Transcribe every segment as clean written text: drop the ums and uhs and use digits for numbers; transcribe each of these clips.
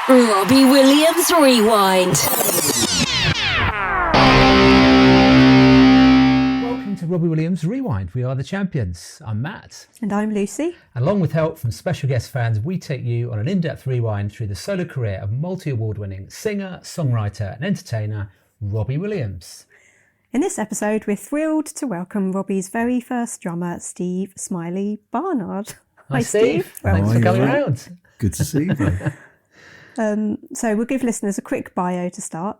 Robbie Williams Rewind. Welcome to Robbie Williams Rewind. We are the champions. I'm Matt. And I'm Lucy. Along with help from special guest fans, we take you on an in-depth rewind through the solo career of multi-award winning singer, songwriter and entertainer Robbie Williams. In this episode, we're thrilled to welcome Robbie's very first drummer, Steve Smiley Barnard. Hi Steve. Thanks for coming around. Good to see you. So we'll give listeners a quick bio to start.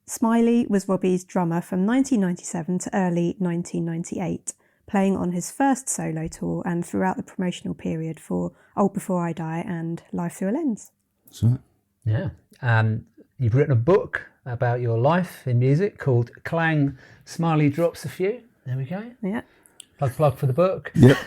Smiley was Robbie's drummer from 1997 to early 1998, playing on his first solo tour and throughout the promotional period for Old Before I Die and Life Thru A Lens. That's right. Yeah. You've written a book about your life in music called Clang Smiley Drops a Few. There we go. Yeah. Plug for the book. Yep.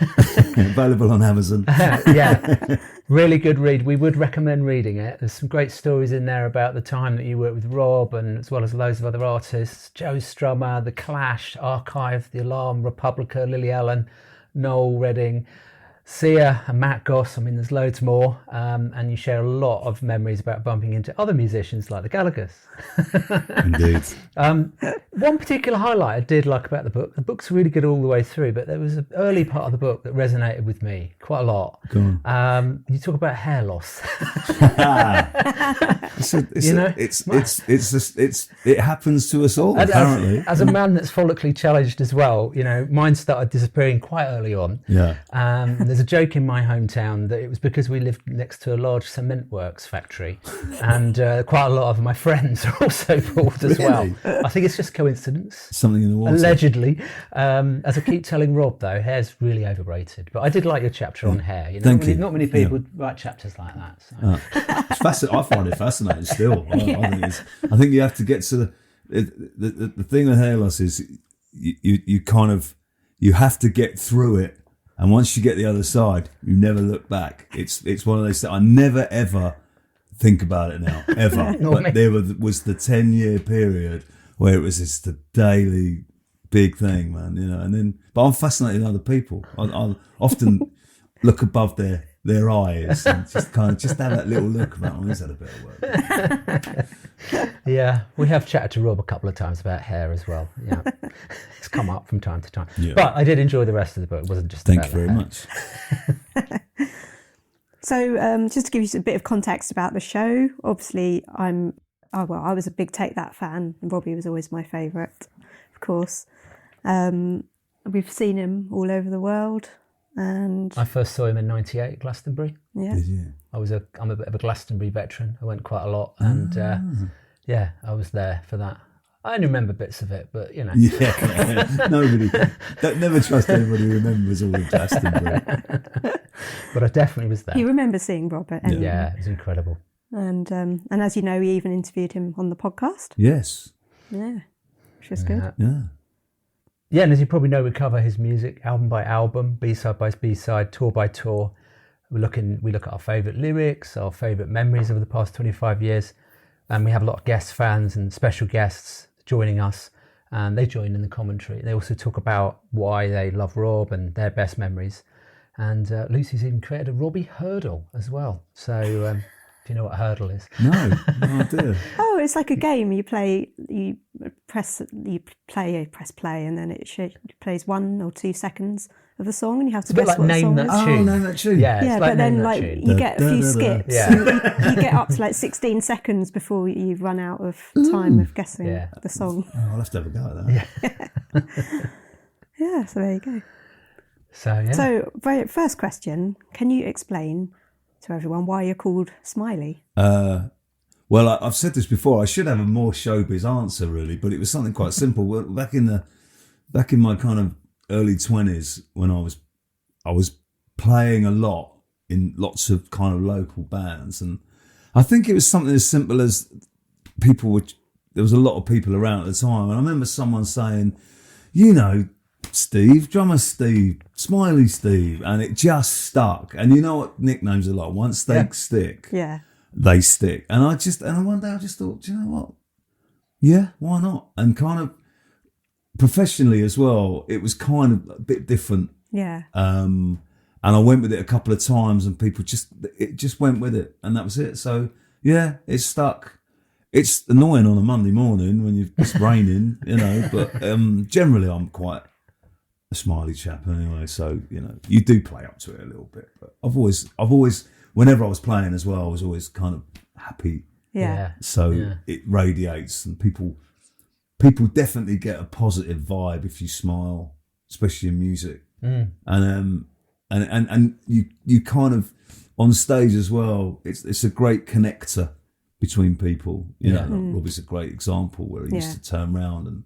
Available on Amazon. Yeah. Really good read. We would recommend reading it. There's some great stories in there about the time that you worked with Rob, and as well as loads of other artists. Joe Strummer, The Clash, Archive, The Alarm, Republica, Lily Allen, Noel Redding, Sia and Matt Goss. I mean, there's loads more. And you share a lot of memories about bumping into other musicians like the Gallaghers. Indeed. One particular highlight I did like about the book's really good all the way through, but there was an early part of the book that resonated with me quite a lot. Go on. You talk about hair loss. It happens to us all, apparently. As a man that's follically challenged as well, you know, mine started disappearing quite early on. Yeah. There's a joke in my hometown that it was because we lived next to a large cement works factory, and quite a lot of my friends are also bald as well. I think it's just coincidence. Something in the water. Allegedly. As I keep telling Rob, though, hair's really overrated. But I did like your chapter on hair. You know, Thank you. Not many people write chapters like that. So. It's fascinating. I find it fascinating still. I think you have to get to the thing with hair loss is you have to get through it. And once you get the other side, you never look back. It's one of those things. I never, ever think about it now, ever. But there was the 10-year period where it was just a daily big thing, man, you know. But I'm fascinated in other people. I'll often look above their eyes and just have that little look about, oh, he's had a bit of work. Yeah, we have chatted to Rob a couple of times about hair as well. Yeah, it's come up from time to time. Yeah. But I did enjoy the rest of the book. It wasn't just Thank about you very hair. much. So just to give you a bit of context about the show, obviously I was a big Take That fan, and Robbie was always my favourite, of course. We've seen him all over the world. And I first saw him in '98 at Glastonbury. Yeah. Did you? I'm a bit of a Glastonbury veteran. I went quite a lot, and I was there for that. I only remember bits of it, but you know. Yeah, nobody. Never trust anybody who remembers all of Glastonbury. But I definitely was there. You remember seeing Robert? Yeah, it was incredible. And as you know, we even interviewed him on the podcast. Yes. Yeah, which was good. Yeah. Yeah, and as you probably know, we cover his music album by album, B-side by B-side, tour by tour. We look at our favourite lyrics, our favourite memories of the past 25 years. And we have a lot of guest fans and special guests joining us. And they join in the commentary. They also talk about why they love Rob and their best memories. And Lucy's even created a Robbie hurdle as well. So if you know what a hurdle is. No idea. Oh, it's like a game. You press play, and then it plays 1 or 2 seconds of the song, and you have to It's a bit guess like what the song Name is. That Tune. Oh, Name That Tune. Yeah, Yeah, it's but then Name That Tune. you get a few skips. Yeah. You get up to 16 seconds before you run out of time of guessing the song. Oh, I'll have to have a go at that. Yeah. Yeah, so there you go. So, yeah. So, first question, can you explain to everyone why you're called Smiley? Well, I've said this before. I should have a more showbiz answer, really, but it was something quite simple. Well, back in my kind of early 20s, when I was playing a lot in lots of kind of local bands, and I think it was something as simple as there was a lot of people around at the time, and I remember someone saying, you know, Steve, drummer Steve, Smiley Steve, and it just stuck. And you know what nicknames are like? Once they stick, they stick. And one day I just thought, do you know what? Yeah, why not? And kind of professionally as well, it was kind of a bit different. Yeah. And I went with it a couple of times, and people just went with it, and that was it. So Yeah, it's stuck. It's annoying on a Monday morning when it's raining, but generally I'm quite a smiley chap anyway. So, you do play up to it a little bit. But I've always, whenever I was playing as well, I was always kind of happy. Yeah. So it radiates, and people definitely get a positive vibe if you smile, especially in music. And you kind of on stage as well. It's a great connector between people. Like Robbie's a great example where he used to turn around and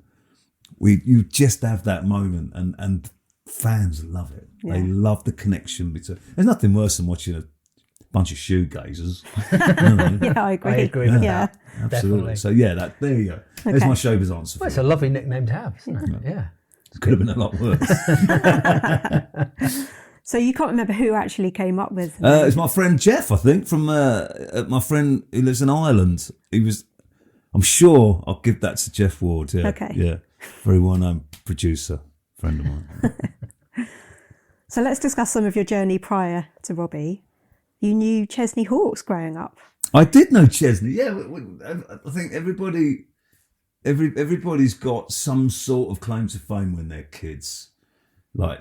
you just have that moment, and fans love it. Yeah. They love the connection between. There's nothing worse than watching a bunch of shoegazers. Yeah, I agree. I agree with Yeah. that. Absolutely. Definitely. So there you go. There's Okay. my showbiz answer. Well, it's a lovely nickname to have, isn't it? Yeah. It could have been a lot worse. So you can't remember who actually came up with It's my friend Jeff, I think, from my friend who lives in Ireland. I'm sure I'll give that to Jeff Ward. Yeah. Okay. Yeah. Very well-known producer, friend of mine. So let's discuss some of your journey prior to Robbie. You knew Chesney Hawkes growing up. I did know Chesney. Yeah, I think everybody's got some sort of claim to fame when they're kids. Like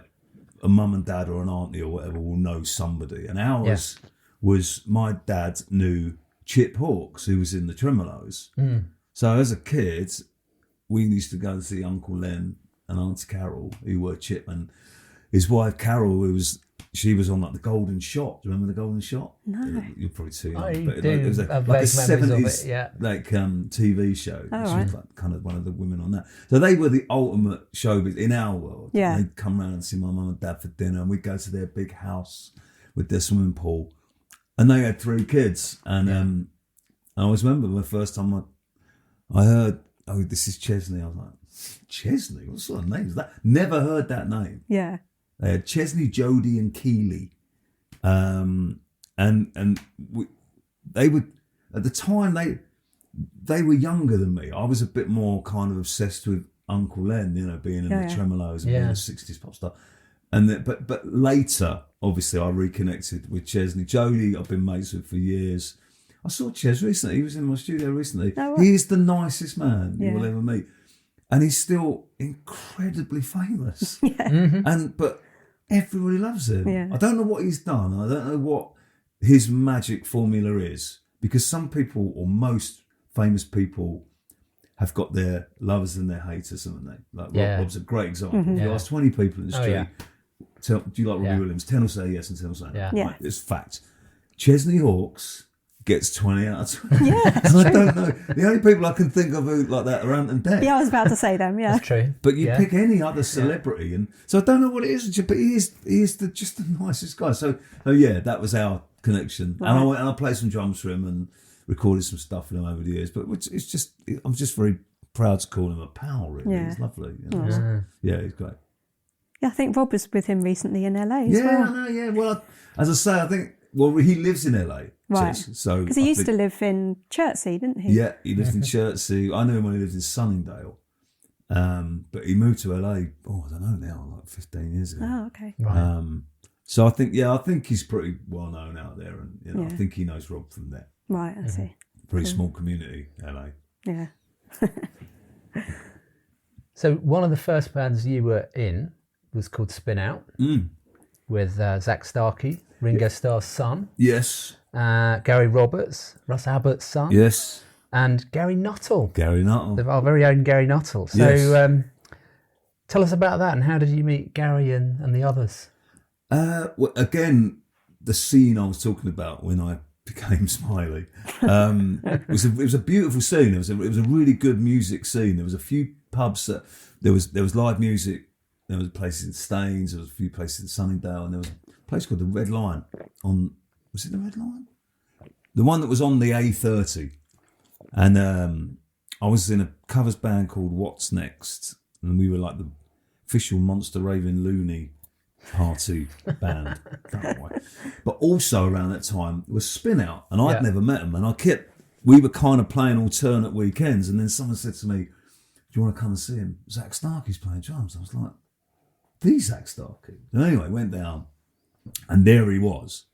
a mum and dad or an auntie or whatever will know somebody. And ours was, my dad knew Chip Hawkes, who was in the Tremolos. So as a kid, we used to go and see Uncle Len and Auntie Carol, who were Chip, and his wife Carol, she was on like the Golden Shot. Do you remember the Golden Shot? No. You're probably too young. I but do it was have like a vague memories of 70s it, yeah. TV show. Oh, She right. was like kind of one of the women on that. So they were the ultimate showbiz in our world. Yeah. They'd come round and see my mum and dad for dinner, and we'd go to their big house with their swimming pool. And they had 3 kids. And I always remember the first time I heard, oh, this is Chesney. I was like, Chesney? What sort of name is that? Never heard that name. Yeah. They had Chesney, Jodie, and Keeley, they would, at the time they were younger than me. I was a bit more kind of obsessed with Uncle Len, being in the Tremolos and being a 60s pop star. And but later, obviously, I reconnected with Chesney. Jodie, I've been mates with for years. I saw Ches recently. He was in my studio recently. Oh, right. He is the nicest man you Yeah. will ever meet. And he's still incredibly famous. But everybody loves him. Yeah. I don't know what he's done. I don't know what his magic formula is, because some people, or most famous people, have got their lovers and their haters, haven't they? Like Rob's a great example. If you ask 20 people in the street, do you like Robbie Williams? 10 will say yes and 10 will say no. Yeah. Right, it's fact. Chesney Hawkes gets 20 out of 20. Yeah, And I don't know. The only people I can think of who like that are Ant and Dec. Yeah, I was about to say them, yeah. That's true. But you pick any other celebrity, and so I don't know what it is, but he is just the nicest guy. So yeah, that was our connection, Right. and I played some drums for him and recorded some stuff for him over the years. But it's just, I'm just very proud to call him a pal. Really, Yeah. he's lovely. Yeah, he's great. Yeah, I think Rob was with him recently in LA as Yeah, well. I know. Yeah, well, as I say, I think he lives in LA, Right. So Because he I used think- to live in Chertsey, didn't he? Yeah, he lived in Chertsey. I knew him when he lived in Sunningdale. But he moved to LA, I don't know now, like 15 years ago. Oh, okay. Right. So I think he's pretty well known out there, and I Yeah. think he knows Rob from there. Right, I see. Pretty small community, LA. Yeah. So one of the first bands you were in was called Spin Out with Zach Starkey, Ringo Starr's son, Yes, Gary Roberts, Russ Abbott's son, yes. and Gary Nuttall, Gary Nuttall. our very own Gary Nuttall. So Yes. tell us about that, and how did you meet Gary and the others? Well, again, the scene I was talking about when I became Smiley, it was a beautiful scene. It was a really good music scene. There was a few pubs that there was live music. There was places in Staines. There was a few places in Sunningdale, and there was a place called the Red Lion was it the Red Lion? The one that was on the A30. And I was in a covers band called What's Next, and we were like the official Monster Raving Loony party band. But also around that time was Spin Out, and I'd never met them, and we were kind of playing alternate weekends, and then someone said to me, "Do you want to come and see him? Zach Starkey's playing drums." I was like, "The Zach Starkey?" And anyway, went down, and there he was.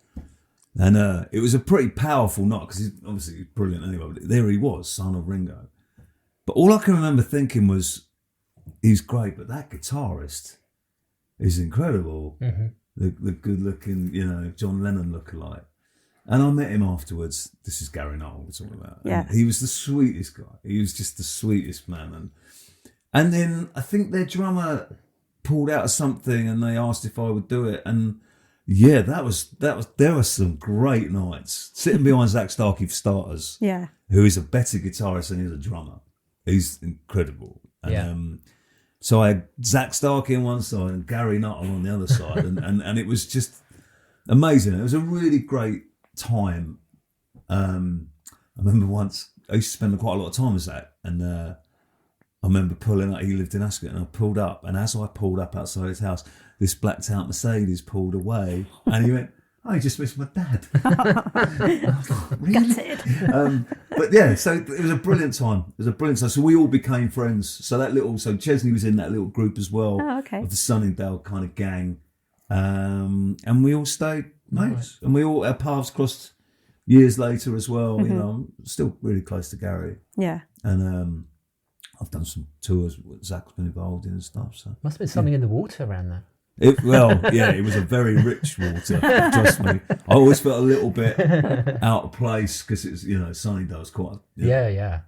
And it was a pretty powerful night because he's obviously brilliant anyway. But there he was, son of Ringo. But all I can remember thinking was, he's great, but that guitarist is incredible. Mm-hmm. The good-looking, John Lennon lookalike. And I met him afterwards. This is Gary Null we're talking about. Yeah. And he was the sweetest guy. He was just the sweetest man. And then I think their drummer pulled out of something and they asked if I would do it. And yeah, there were some great nights. Sitting behind Zach Starkey for starters. Yeah. Who is a better guitarist than he's a drummer. He's incredible. And, Yeah. so I had Zach Starkey on one side and Gary Nuttall on the other side. and it was just amazing. It was a really great time. I remember once, I used to spend quite a lot of time with Zach. And I remember pulling up, he lived in Ascot, and I pulled up. And as I pulled up outside his house, this blacked out Mercedes pulled away. And he went, I just missed my dad. I was like, really? Gutted. But yeah, so it was a brilliant time. So we all became friends. So Chesney was in that little group as well. Oh, okay. Of the Sunningdale kind of gang. And we all stayed mates. And our paths crossed years later as well. Mm-hmm. I'm still really close to Gary. Yeah. And I've done some tours that Zach's been involved in and stuff. So Must have been something in the water around there. it was a very rich water. Trust me. I always felt a little bit out of place because it's Sunningdale's quite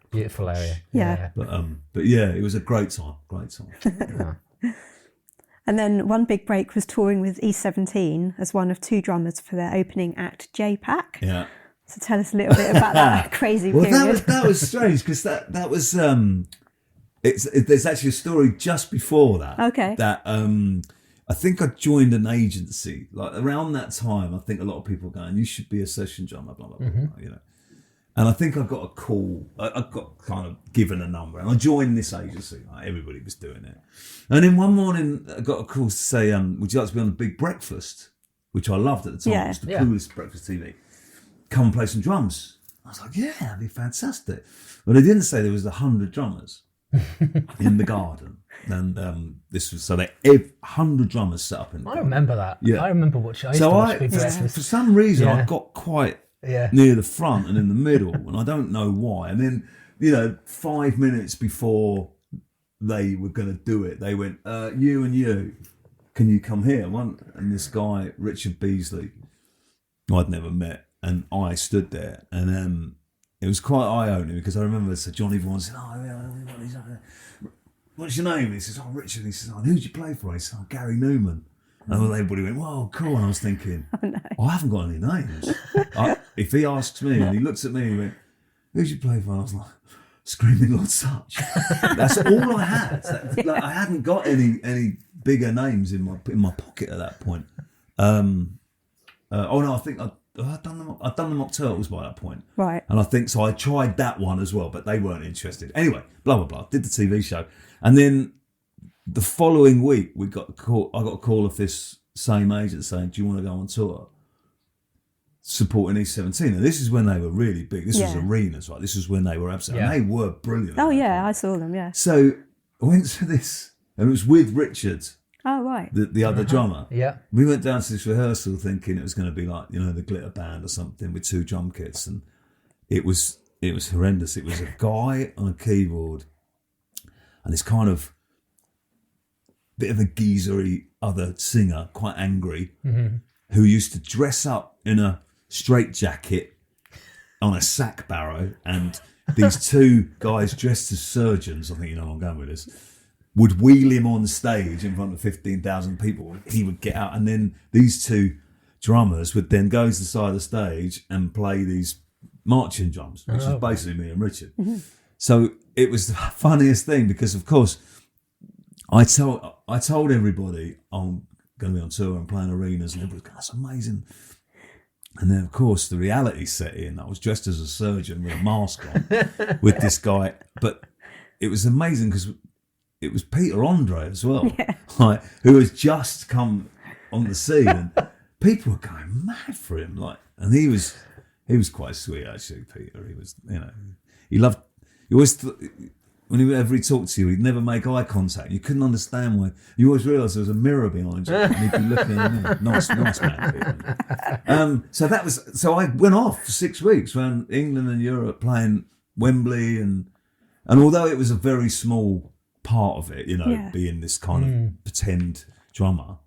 Beautiful area. Yeah. But yeah, it was a great time. Yeah. And then one big break was touring with E17 as one of two drummers for their opening act, J-Pack. Yeah. So tell us a little bit about that crazy period. Well, that was strange because that was there's actually a story just before that. Okay. That I think I joined an agency like around that time. I think a lot of people were going, you should be a session drummer, blah blah blah, blah. And I think I got a call. I got kind of given a number, and I joined this agency. Like, everybody was doing it, and then one morning I got a call to say, "Would you like to be on the Big Breakfast?" Which I loved at the time. Yeah. It was the coolest breakfast TV. Come and play some drums. I was like, "Yeah, that'd be fantastic." But they didn't say there was 100 drummers in the garden, and this was so they 100 drummers set up in. I remember that. Yeah. I remember watching. I used to watch Big Breakfast. For some reason, Yeah. I got quite Yeah. near the front and in the middle, and I don't know why. And then, 5 minutes before they were going to do it, they went, "You and you, can you come here?" And this guy, Richard Beasley, who I'd never met, and I stood there, and it was quite eye-opening because I remember Sir Johnny Vaughan said, "What's your name?" And he says, "Oh, Richard." He says, "Oh, who'd you play for?" He says, "Oh, Gary Newman." And everybody went, "Whoa, cool." And I was thinking, I haven't got any names. If he asks me and he looks at me and he went, "Who'd you play for?" And I was like, "Screaming Lord Sutch." That's all I had. I hadn't got any bigger names in my pocket at that point. I think I'd done the Mock Turtles by that point. Right. And I think so. I tried that one as well, but they weren't interested. Anyway, blah blah blah. Did the TV show, and then the following week I got a call of this same agent saying, "Do you want to go on tour supporting E17?" And this is when they were really big. This was arenas, right? This was when they were absolutely, and they were brilliant. Oh yeah, I saw them. Yeah. So I went to this, and it was with Richard, Oh right. the other drummer. Yeah. We went down to this rehearsal thinking it was going to be like, the Glitter Band or something with 2 drum kits, and it was horrendous. It was a guy on a keyboard and this kind of bit of a geezery other singer, quite angry, who used to dress up in a straitjacket on a sack barrow, and these 2 guys dressed as surgeons, I think you know where I'm going with this, would wheel him on stage in front of 15,000 people. He would get out, and then these 2 drummers would then go to the side of the stage and play these marching drums, which was basically me and Richard. So it was the funniest thing because, of course, I told everybody I'm going to be on tour and playing arenas, and everybody goes, "That's amazing." And then, of course, the reality set in. I was dressed as a surgeon with a mask on with this guy, but it was amazing because it was Peter Andre as well, who has just come on the scene, and people were going mad for him. And he was quite sweet actually. Peter, he was, he loved. He always whenever he talked to you, he'd never make eye contact. You couldn't understand why. You always realised there was a mirror behind you, and he'd be looking at me. Nice man. So I went off for 6 weeks around England and Europe playing Wembley, and although it was a very small part of it, being this kind of pretend drummer,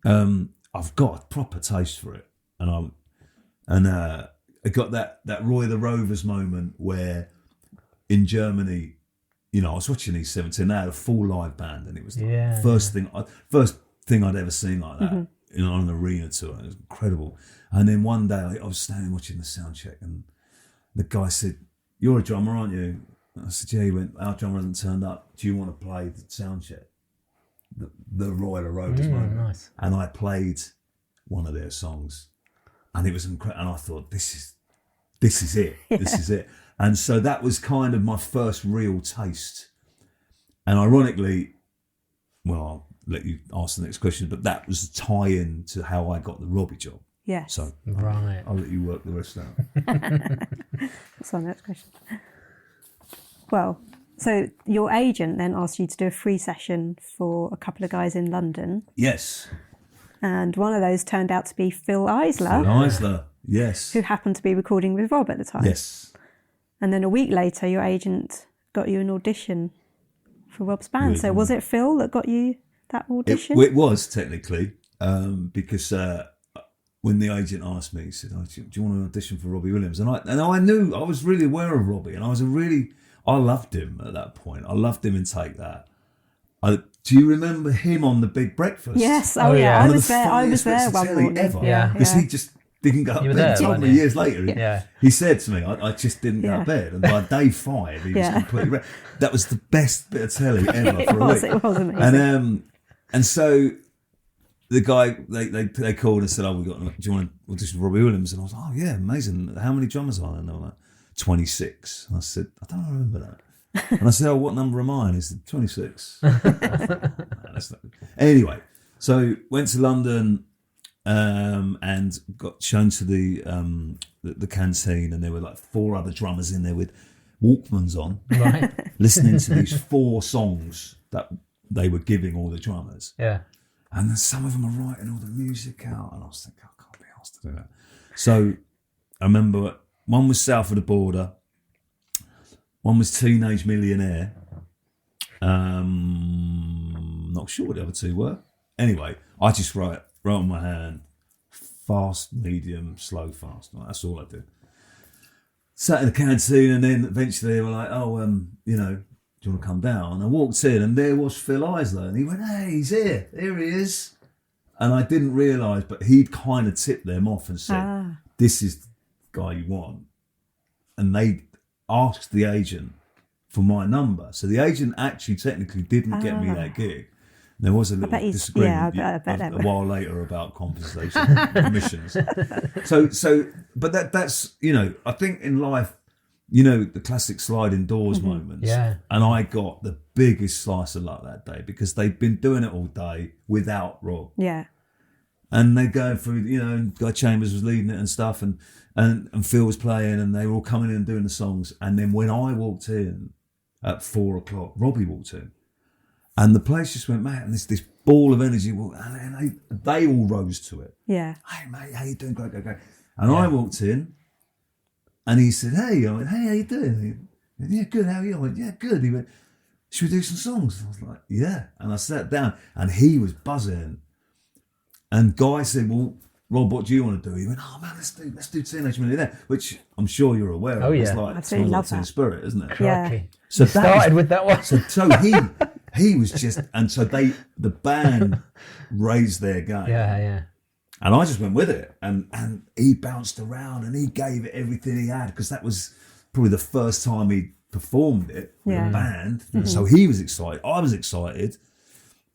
I've got a proper taste for it, and I got that Roy the Rovers moment where in Germany, I was watching these 17. They had a full live band, and it was the first thing I'd ever seen like that on an arena tour. It was incredible. And then one day I was standing watching the sound check, and the guy said, "You're a drummer, aren't you?" And I said, "Yeah." He went, "Our drummer hasn't turned up. Do you want to play the sound check?" The Roy the Rovers moment. Nice. And I played one of their songs, and it was incredible. And I thought, this is it. This is it. And so that was kind of my first real taste. And ironically, well, I'll let you ask the next question, but that was the tie-in to how I got the Robbie job. Yes. So right. I'll let you work the rest out. That's our next question. Well, so your agent then asked you to do a free session for a couple of guys in London. Yes. And one of those turned out to be Phil Eisler. Phil Eisler, yes. Who happened to be recording with Rob at the time. Yes. And then a week later, your agent got you an audition for Rob's band. Really? So was it Phil that got you that audition? It was technically, because when the agent asked me, he said, do you want to audition for Robbie Williams? And I knew, I was really aware of Robbie, and I loved him at that point. I loved him in Take That. Do you remember him on The Big Breakfast? Yes. Oh yeah. One I was there one morning. Ever. Yeah. Because he just didn't go to bed. there, Told weren't me you? years later. He said to me, I just didn't go to bed. And by day 5, he was completely ready. That was the best bit of telly ever for a week. It was amazing. And so the guy, they called and said, do you want to audition for Robbie Williams? And I was like, oh yeah, amazing. How many drummers are there? And they were like, 26. And I said, I don't remember that. And I said, oh, what number am I? And he said, 26. Anyway, so went to London and got shown to the canteen, and there were like 4 other drummers in there with Walkmans on, Right. listening to these 4 songs that they were giving all the drummers. Yeah. And then some of them are writing all the music out, and I was thinking, I can't be asked to do that. So I remember one was South of the Border, one was Teenage Millionaire. Not sure what the other 2 were. Anyway, I just wrote on my hand, fast, medium, slow, fast. That's all I did. Sat in the canteen, and then eventually they were like, oh, do you want to come down? And I walked in, and there was Phil Eisler, and he went, hey, he's here. Here he is. And I didn't realise, but he'd kind of tipped them off and said, this is the guy you want. And they asked the agent for my number. So the agent actually technically didn't get me that gig. There was a little disagreement a while later about compensation commissions. But that's I think in life, the classic sliding doors moments. Yeah. And I got the biggest slice of luck that day because they'd been doing it all day without Rob. Yeah. And they going through, and Guy Chambers was leading it and stuff, and Phil was playing, and they were all coming in and doing the songs. And then when I walked in at 4:00, Robbie walked in. And the place just went mad, and this ball of energy, and they all rose to it. Yeah. Hey, mate, how you doing? Great. And I walked in, and he said, hey. I went, hey, how you doing? He went, yeah, good, how are you? I went, yeah, good. He went, should we do some songs? I was like, yeah. And I sat down, and he was buzzing. And Guy said, well, Rob, what do you want to do? He went, oh, man, let's do Teenage Millionaire, which I'm sure you're aware of. Oh, yeah. It's like, absolutely love Teen that. Spirit, isn't it? Yeah. So started with that one. So he was just, and so the band raised their game. Yeah. And I just went with it, and he bounced around, and he gave it everything he had, because that was probably the first time he performed it with a band. Mm-hmm. So he was excited, I was excited,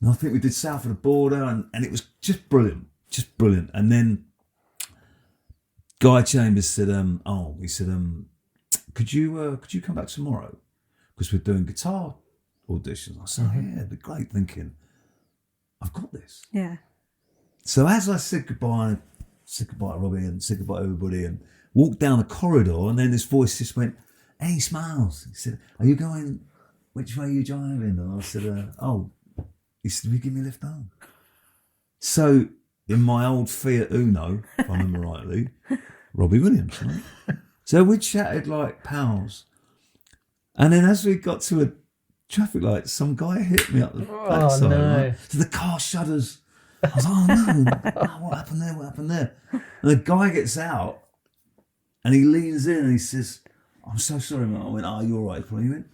and I think we did South of the Border, and it was just brilliant. And then Guy Chambers said, could you come back tomorrow, because we're doing guitar auditions. I said, yeah, it'd be great. Thinking, I've got this. Yeah. So as I said goodbye to Robbie and said goodbye to everybody and walked down the corridor, and then this voice just went, hey, Smiles. He said, are you going which way are you driving? And I said, he said, will you give me a lift home? So in my old Fiat Uno, if I remember rightly, Robbie Williams, right? So we chatted like pals. And then as we got to a traffic light, some guy hit me up the backside. No. Right? So the car shudders. I was like, oh no, what happened there? What happened there? And the guy gets out and he leans in and he says, I'm so sorry, mate. I went, you're all right. He went,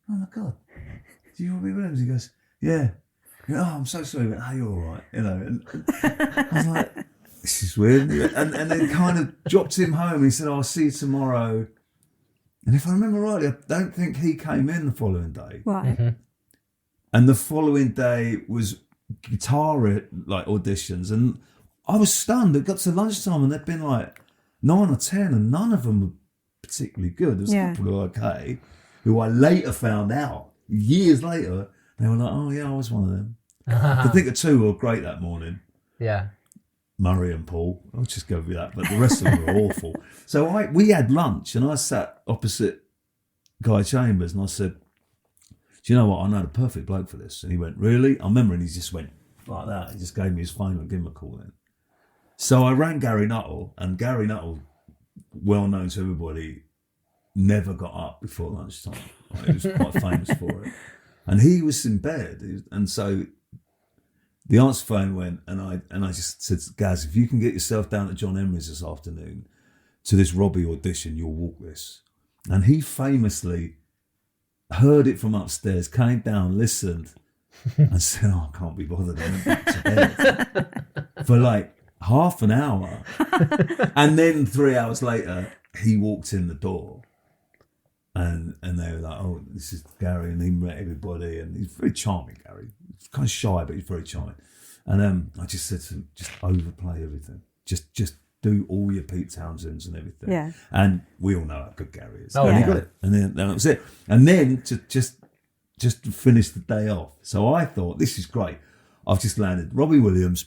oh my God, do you Robbie Williams? He goes, yeah. He went, I'm so sorry. He went, you're all right. You know, and I was like, this is weird. And then kind of dropped him home. He said, I'll see you tomorrow. And if I remember rightly, I don't think he came in the following day. Right. Mm-hmm. And the following day was guitar like auditions, and I was stunned. It got to lunchtime, and there'd been like 9 or 10, and none of them were particularly good. There was a couple who were okay, who I later found out years later. They were like, "Oh yeah, I was one of them." I think the two were great that morning. Yeah. Murray and Paul. I'll just go with that. But the rest of them were awful. So we had lunch, and I sat opposite Guy Chambers, and I said, do you know what? I know the perfect bloke for this. And he went, really? I remember, and he just went like that. He just gave me his phone and gave him a call then. So I rang Gary Nuttall, and Gary Nuttall, well known to everybody, never got up before lunchtime. Right? He was quite famous for it. And he was in bed. And so the answer phone went, and I just said, Gaz, if you can get yourself down to John Emery's this afternoon to this Robbie audition, you'll walk this. And he famously heard it from upstairs, came down, listened, and said, I can't be bothered. I went back to bed for like half an hour. And then 3 hours later, he walked in the door. And they were like, oh, this is Gary, and he met everybody, and he's very charming, Gary. He's kind of shy, but he's very charming. And I just said to him, just overplay everything. Just do all your Pete Townsends and everything. Yeah. And we all know how good Gary is. Oh, and yeah. he got it. And then that was it. And then to just to finish the day off. So I thought, this is great. I've just landed Robbie Williams,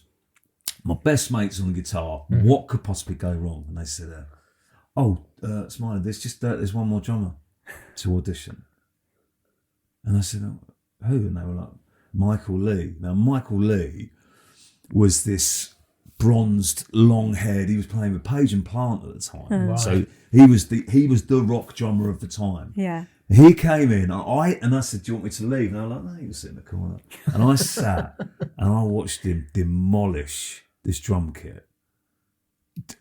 my best mates on the guitar. What could possibly go wrong? And they said, Smiley, there's one more drummer to audition. And I said, who? And they were like, Michael Lee. Now, Michael Lee was this bronzed, long-haired. He was playing with Page and Plant at the time. Right. So he was the rock drummer of the time. Yeah. He came in, and I said, do you want me to leave? And I was like, no, you can sit in the corner. And I sat and I watched him demolish this drum kit.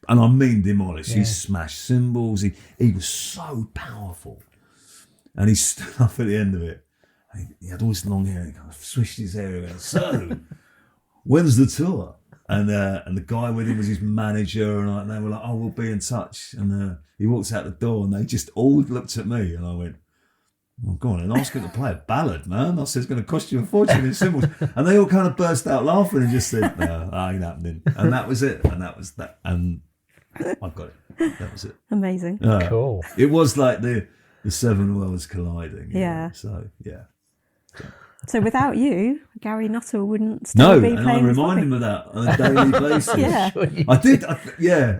And I mean demolish. Yeah. He smashed cymbals. He was so powerful. And he stood up at the end of it. He had all this long hair, and he kind of swished his hair around. So, when's the tour? And the guy with him was his manager, and they were like, we'll be in touch. And he walks out the door, and they just all looked at me, and I went, well, go on and ask him to play a ballad, man. I said, it's going to cost you a fortune in cymbals. And they all kind of burst out laughing and just said, no, that ain't happening. And that was it. And that was that. And I got it. That was it. Amazing. Cool. It was like the seven worlds colliding. Yeah. Know? So, yeah. So without you, Gary Nuttall wouldn't still be playing. No, and I remind him of that on a daily basis. Yeah. I did.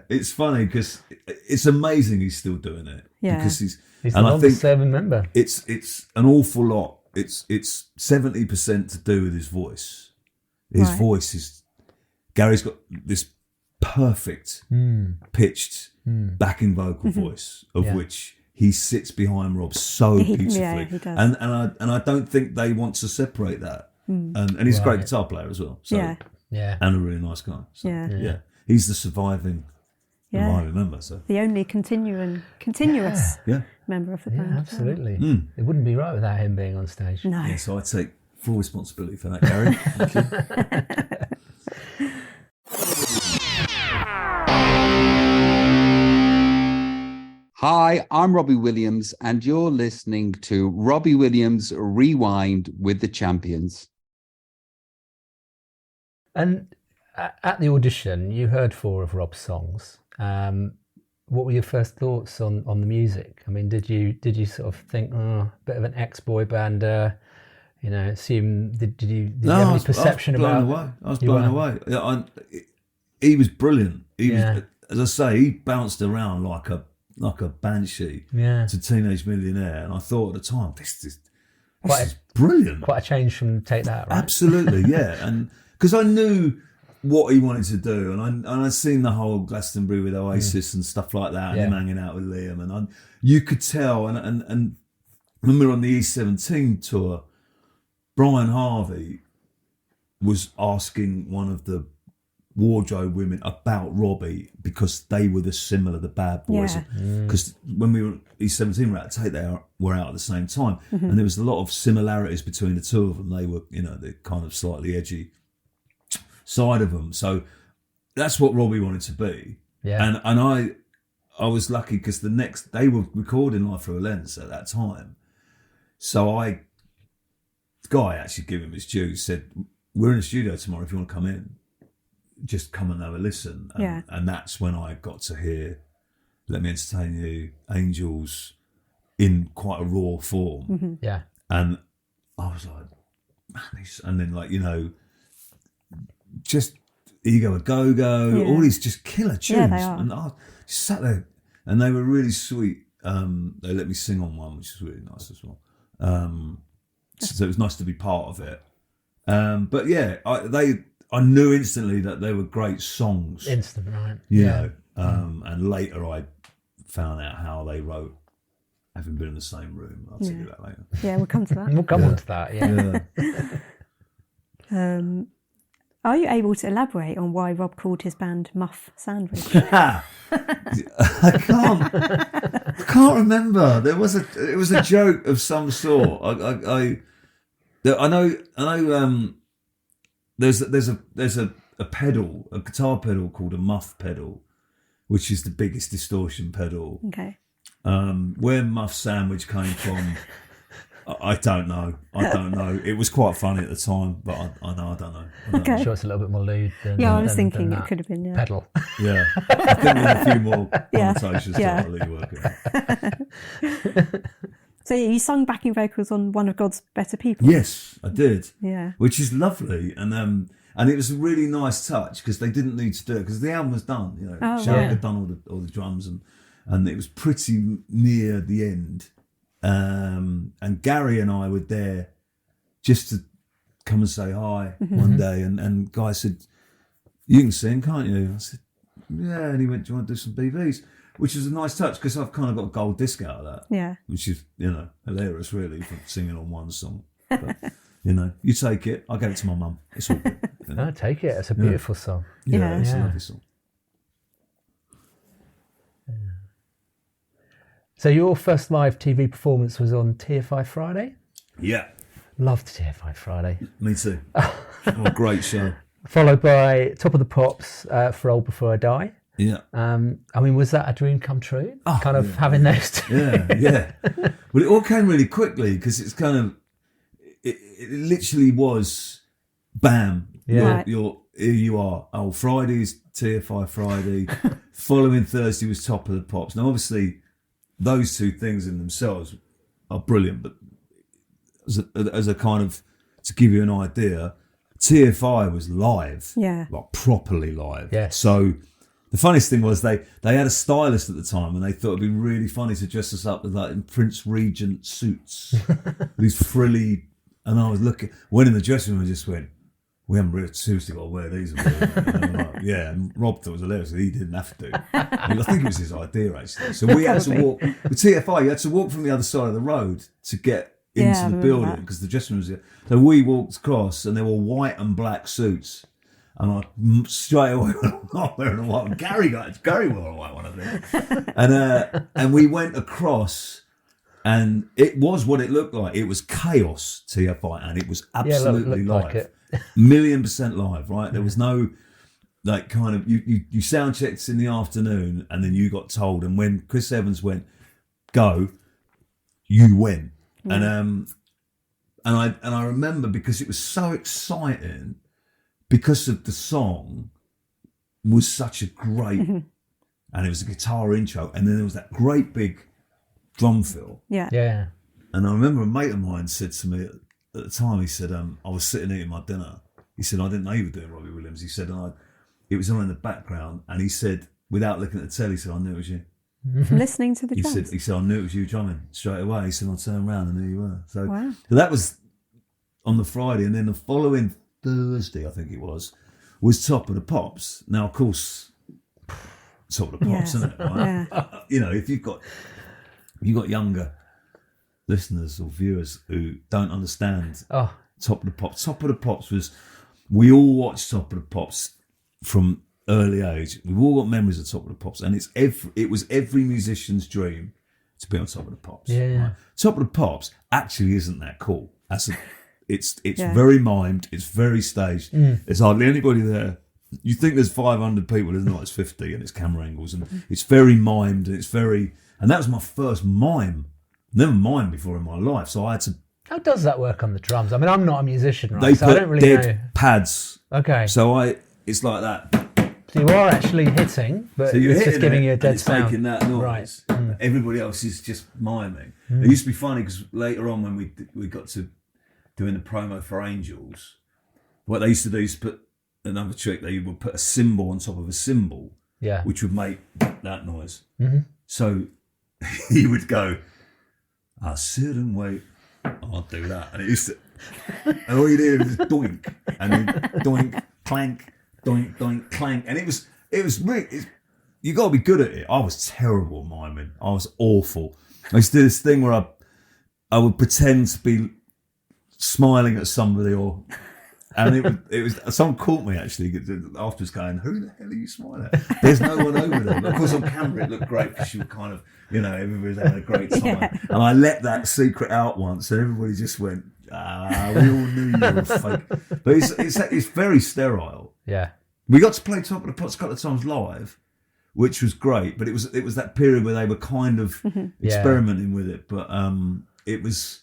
It's funny because it's amazing he's still doing it. Yeah. Because he's the longest serving member. It's an awful lot. It's 70% to do with his voice. His voice is. Gary's got this perfect pitched backing vocal voice of which he sits behind Rob so beautifully. Yeah, he does. And I don't think they want to separate that. And he's a great guitar player as well. So, yeah. And a really nice guy. So, yeah. He's the surviving member. So the only continuous member of the band. Yeah, absolutely. It wouldn't be right without him being on stage. No. Yeah, so I take full responsibility for that, Gary. Thank you. Hi, I'm Robbie Williams, and you're listening to Robbie Williams Rewind with the Champions. And at the audition, you heard 4 of Rob's songs. What were your first thoughts on the music? I mean, did you sort of think, a bit of an ex-boy band? Assume did you have any perception about? I was blown away. He was brilliant. He was, as I say, he bounced around like a banshee to Teenage Millionaire, and I thought at the time, this is brilliant. Quite a change from Take That, right? Absolutely, yeah. And because I knew what he wanted to do, and I'd seen the whole Glastonbury with Oasis and stuff like that, and him hanging out with Liam, and you could tell. And when we were on the E17 tour, Brian Harvey was asking one of the wardrobe women about Robbie because they were the Bad Boys. Because when we were E17, we were out to Take That, were out at the same time, and there was a lot of similarities between the two of them. They were, the kind of slightly edgy side of them. So that's what Robbie wanted to be. Yeah. And I was lucky because they were recording Life Thru A Lens at that time. So the guy actually gave him his due, said, "We're in the studio tomorrow if you want to come in. Just come and have a listen." And that's when I got to hear Let Me Entertain You, Angels, in quite a raw form. Yeah. And I was like, man, and then just Ego a Go-Go, all these just killer tunes. Yeah, they are. And I just sat there, and they were really sweet. They let me sing on one, which was really nice as well. So it was nice to be part of it. But yeah, I knew instantly that they were great songs. Instant, right? You know, and later I found out how they wrote Having Been in the Same Room. I'll tell you that later. Yeah, we'll come to that. We'll come on to that, yeah. Are you able to elaborate on why Rob called his band Muff Sandwich? I can't remember. It was a joke of some sort. I know. There's a pedal, a guitar pedal called a muff pedal, which is the biggest distortion pedal. Okay. Where Muff Sandwich came from, I don't know. It was quite funny at the time, but I don't know. Okay. I'm sure it's a little bit more lewd than I was than thinking it that could have been, pedal. Yeah. I think there's a few more connotations to I'll leave working. So you sung backing vocals on one of God's Better People? Yes, I did. Yeah. Which is lovely. And it was a really nice touch because they didn't need to do it because the album was done. Shark had done all the drums and it was pretty near the end. And Gary and I were there just to come and say hi one day. And Guy said, "You can sing, can't you?" I said, "Yeah." And he went, "Do you want to do some BVs?" Which is a nice touch because I've kind of got a gold disc out of that. Yeah. Which is, hilarious really for singing on one song. But, you take it. I gave it to my mum. It's all good. No, take it. It's a beautiful song. Yeah, it's a lovely song. So your first live TV performance was on TFI Friday? Yeah. Loved TFI Friday. Me too. What a great show. Followed by Top of the Pops for Old Before I Die. Yeah. Was that a dream come true? Having those two? Yeah. Well, it all came really quickly because it's kind of, it literally was, bam. Yeah. Here you are. Oh, Friday's TFI Friday. Following Thursday was Top of the Pops. Now, obviously, those two things in themselves are brilliant, but as a kind of, to give you an idea, TFI was live. Yeah. Like properly live. Yeah. So the funniest thing was they had a stylist at the time and they thought it'd be really funny to dress us up with in Prince Regent suits. These frilly, and I was went in the dressing room and just went, "We haven't really seriously got to wear these." And Rob thought it was hilarious. He didn't have to. I think it was his idea actually. So we had to walk, with TFI, you had to walk from the other side of the road to get into the building because the dressing room was there. So we walked across and there were white and black suits. And I straight away went, "I'm not wearing a white one." Gary wore a white one, I think. And we went across, and it was what it looked like. It was chaos, TFI, and it was absolutely live. Like it. 1,000,000% live, right? There was no, kind of, you sound checked in the afternoon, and then you got told, and when Chris Evans went, "Go," you went. And I remember because it was so exciting, because of the song was such a great, and it was a guitar intro, and then there was that great big drum fill. Yeah. Yeah. And I remember a mate of mine said to me at the time, he said, I was sitting eating my dinner. He said, "I didn't know you were doing Robbie Williams." He said, it was on in the background, and he said, without looking at the telly, he said, "I knew it was you." from listening to the He drums. said, I knew it was you drumming straight away. He said, I turned around and there you were. So, Wow. so that was on the Friday. And then the following Thursday, I think it was Top of the Pops. Now, of course, Top of the Pops, Yes. isn't it? Right? Yeah. You know, if you've got younger listeners or viewers who don't understand Oh, Top of the Pops. Top of the Pops was, we all watched Top of the Pops from early age. We've all got memories of Top of the Pops, and it was every musician's dream to be on Top of the Pops. Yeah. Right? Top of the Pops actually isn't that cool. It's Yeah. very mimed. It's very staged. There's hardly anybody there. You think there's 500 people, there's not. It's 50, and it's camera angles, and it's very mimed, and that was my first mime. Never mimed before in my life, so I had to. how does that work on the drums? I mean, I'm not a musician, right? They So put I don't really dead know. pads. Okay. So it's like that. So you are actually hitting, but So you're it's just hitting giving it, you a and dead it's sound. making that noise. Right. Everybody else is just miming. It used to be funny because later on when we got to doing the promo for Angels, what they used to do is put another trick. They would put a cymbal on top of a cymbal, Yeah. which would make that noise. So he would go, I sit and wait. I'll do that. And it used to, and all you did was doink, and then doink, clank, doink, doink, clank. And it was really, you got to be good at it. I was terrible at miming. I was awful. I used to do this thing where I would pretend to be smiling at somebody, and it was someone caught me actually afterwards going, who the hell are you smiling at? There's no one over there. But of course on camera it looked great because you were kind of, everybody was having a great time. Yeah. And I let that secret out once and everybody just went, we all knew you were fake. But it's very sterile. Yeah. We got to play Top of the Pops a couple of times live, which was great, but it was that period where they were kind of experimenting with it. But it's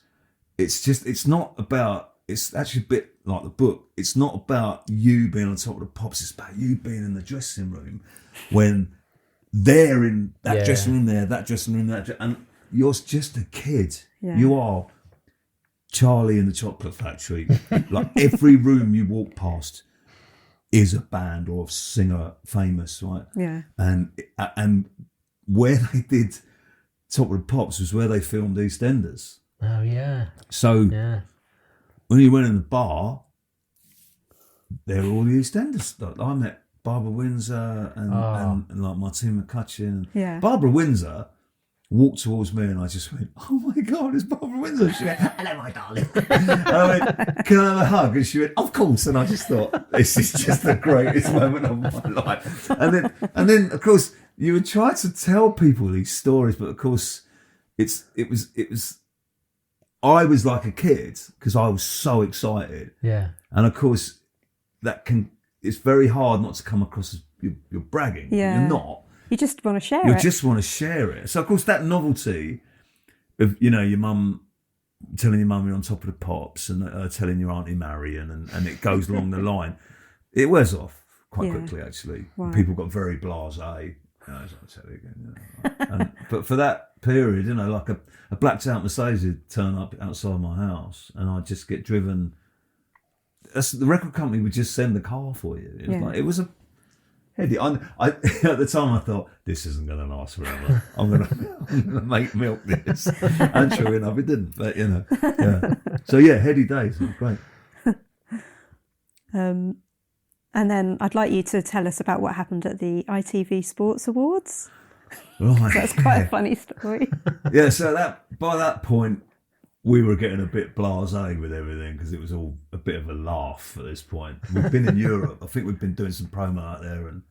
actually a bit like the book. It's not about you being on Top of the Pops, it's about you being in the dressing room when they're in that dressing room there, that dressing room, and you're just a kid. Yeah. You are Charlie in the Chocolate Factory. Like every room you walk past is a band or a singer famous, right? Yeah. And where they did Top of the Pops was where they filmed EastEnders. Oh yeah. So Yeah. when you went in the bar, there were all the EastEnders. Like, I met Barbara Windsor and like Martine McCutcheon. Yeah. Barbara Windsor walked towards me and I just went, oh my God, it's Barbara Windsor. She went, hello, my darling. And I went, can I have a hug? And she went, of course. And I just thought, this is just the greatest moment of my life. And then, of course, you would try to tell people these stories, but of course, it was. I was like a kid because I was so excited. Yeah. And of course, it's very hard not to come across as you're bragging. Yeah. You're not. You just want to share You it. just want to share it. So of course that novelty of, your mum telling your mum you're on Top of the Pops and telling your Auntie Marion and it goes along the line, it wears off quite quickly actually. Right. People got very blasé. As I tell you again, but for that period, like a blacked out Mercedes would turn up outside my house, and I'd just get driven. The record company would just send the car for you. It was a heady. I at the time I thought this isn't going to last forever. I'm going to make milk this, and sure enough, it didn't. But yeah. So heady days. It was great. And then I'd like you to tell us about what happened at the ITV Sports Awards. Right. That's quite a funny story. Yeah, so by that point, we were getting a bit blasé with everything because it was all a bit of a laugh at this point. We've been in Europe. I think we've been doing some promo out there, and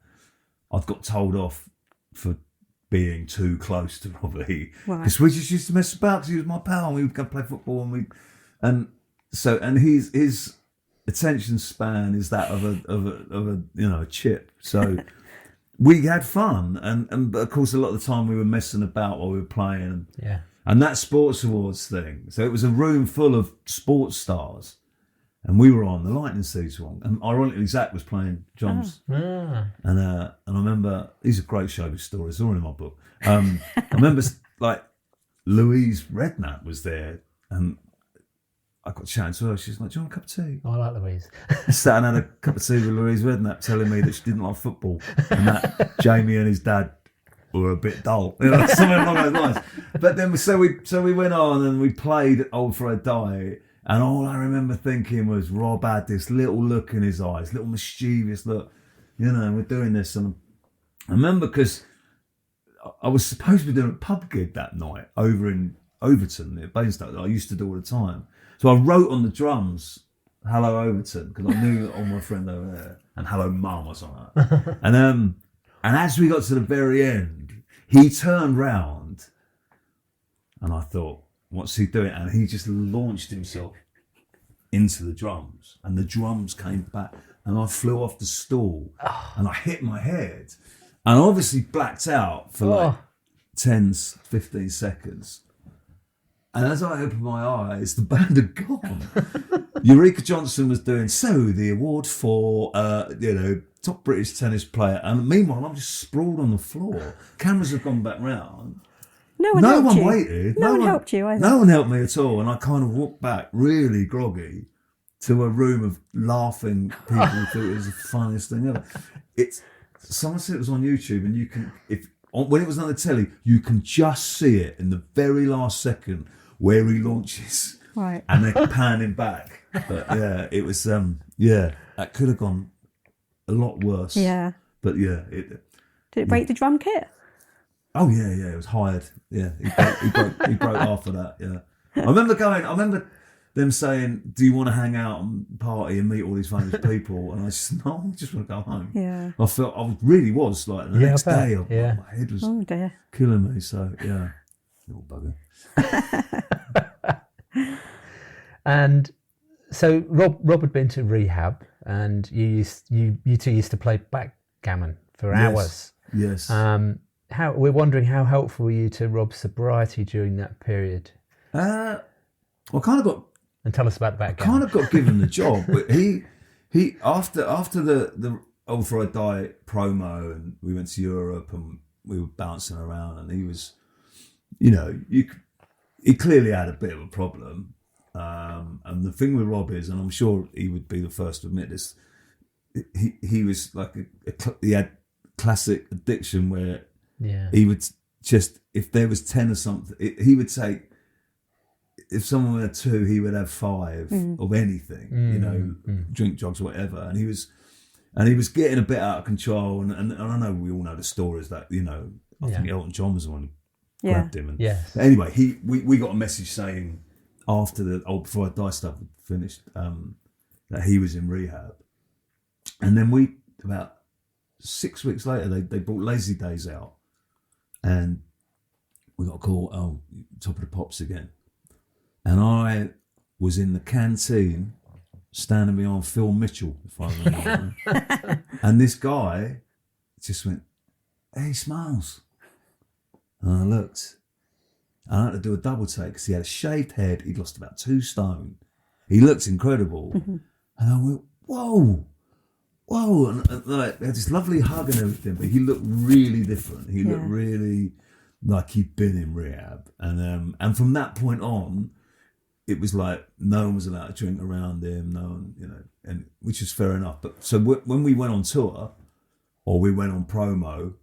I'd got told off for being too close to Robbie because we just used to mess about because he was my pal and we would go play football and his attention span is that of a chip. So we had fun, and of course a lot of the time we were messing about while we were playing. And that Sports Awards thing. So it was a room full of sports stars, and we were on the Lightning Seeds one. And ironically, Zach was playing drums. And I remember, these are great showbiz stories. They're all in my book. I remember like Louise Redknapp was there, and I got chatting to her. She's like, do you want a cup of tea? Oh, I like Louise. Sat and had a cup of tea with Louise Redknapp telling me that she didn't like football and that Jamie and his dad were a bit dull, something along those lines. But then so we went on and we played Old for a Die, and all I remember thinking was Rob had this little look in his eyes, little mischievous look, we're doing this, and I remember because I was supposed to be doing a pub gig that night over in Overton near Bainstoke that I used to do all the time. So I wrote on the drums, "Hello Overton," because I knew all my friend over there, and "Hello Mum" or something like that. And as we got to the very end, he turned round, and I thought, what's he doing? And he just launched himself into the drums, and the drums came back, and I flew off the stool, and I hit my head, and obviously blacked out for like 10, 15 seconds. And as I opened my eyes, the band had gone. Eureka Johnson was doing, so the award for, top British tennis player. And meanwhile, I'm just sprawled on the floor. Cameras have gone back round. No one helped you. Waited. No one helped you either. No one helped me at all. And I kind of walked back really groggy to a room of laughing people who thought it was the funniest thing ever. Someone said it was on YouTube, and you can, when it was on the telly, you can just see it in the very last second where he launches, right, and they're panning back. But yeah, it was that could have gone a lot worse. Yeah, but yeah, did it break the drum kit? Oh yeah, it was hired. Yeah, he broke half of that. Yeah, I remember them saying, "Do you want to hang out and party and meet all these famous people?" And I said, "No, I just want to go home." Yeah, I really was like the next day. My head was killing me. So yeah, little bugger. And so Rob had been to rehab, and you two used to play backgammon for hours. Yes. We're wondering how helpful were you to Rob's sobriety during that period? Well, I kind of got. And tell us about the backgammon. I kind of got given the job, but he after the Old for a Die promo, and we went to Europe and we were bouncing around, and he was, he clearly had a bit of a problem. And the thing with Rob is, and I'm sure he would be the first to admit this, he was like he had classic addiction where he would just, if there was 10 or something, he would take, if someone had 2, he would have 5 of anything, drink, drugs, whatever. And he was getting a bit out of control. And I know we all know the stories that, I think Elton John was the one who grabbed him. And but anyway, we got a message saying after the Old Before I Die stuff had finished, that he was in rehab. And then about 6 weeks later, they brought Lazy Days out. And we got a call, Top of the Pops again. And I was in the canteen standing behind Phil Mitchell, if I remember. And this guy just went, "Hey, Smiles." And I looked. I had to do a double take because he had a shaved head. He'd lost about 2 stone. He looked incredible. And I went, whoa. And like, they had this lovely hug and everything, but he looked really different. He looked really like he'd been in rehab. And from that point on, it was like no one was allowed to drink around him, no one, and which is fair enough. But so when we went on tour or we went on promo,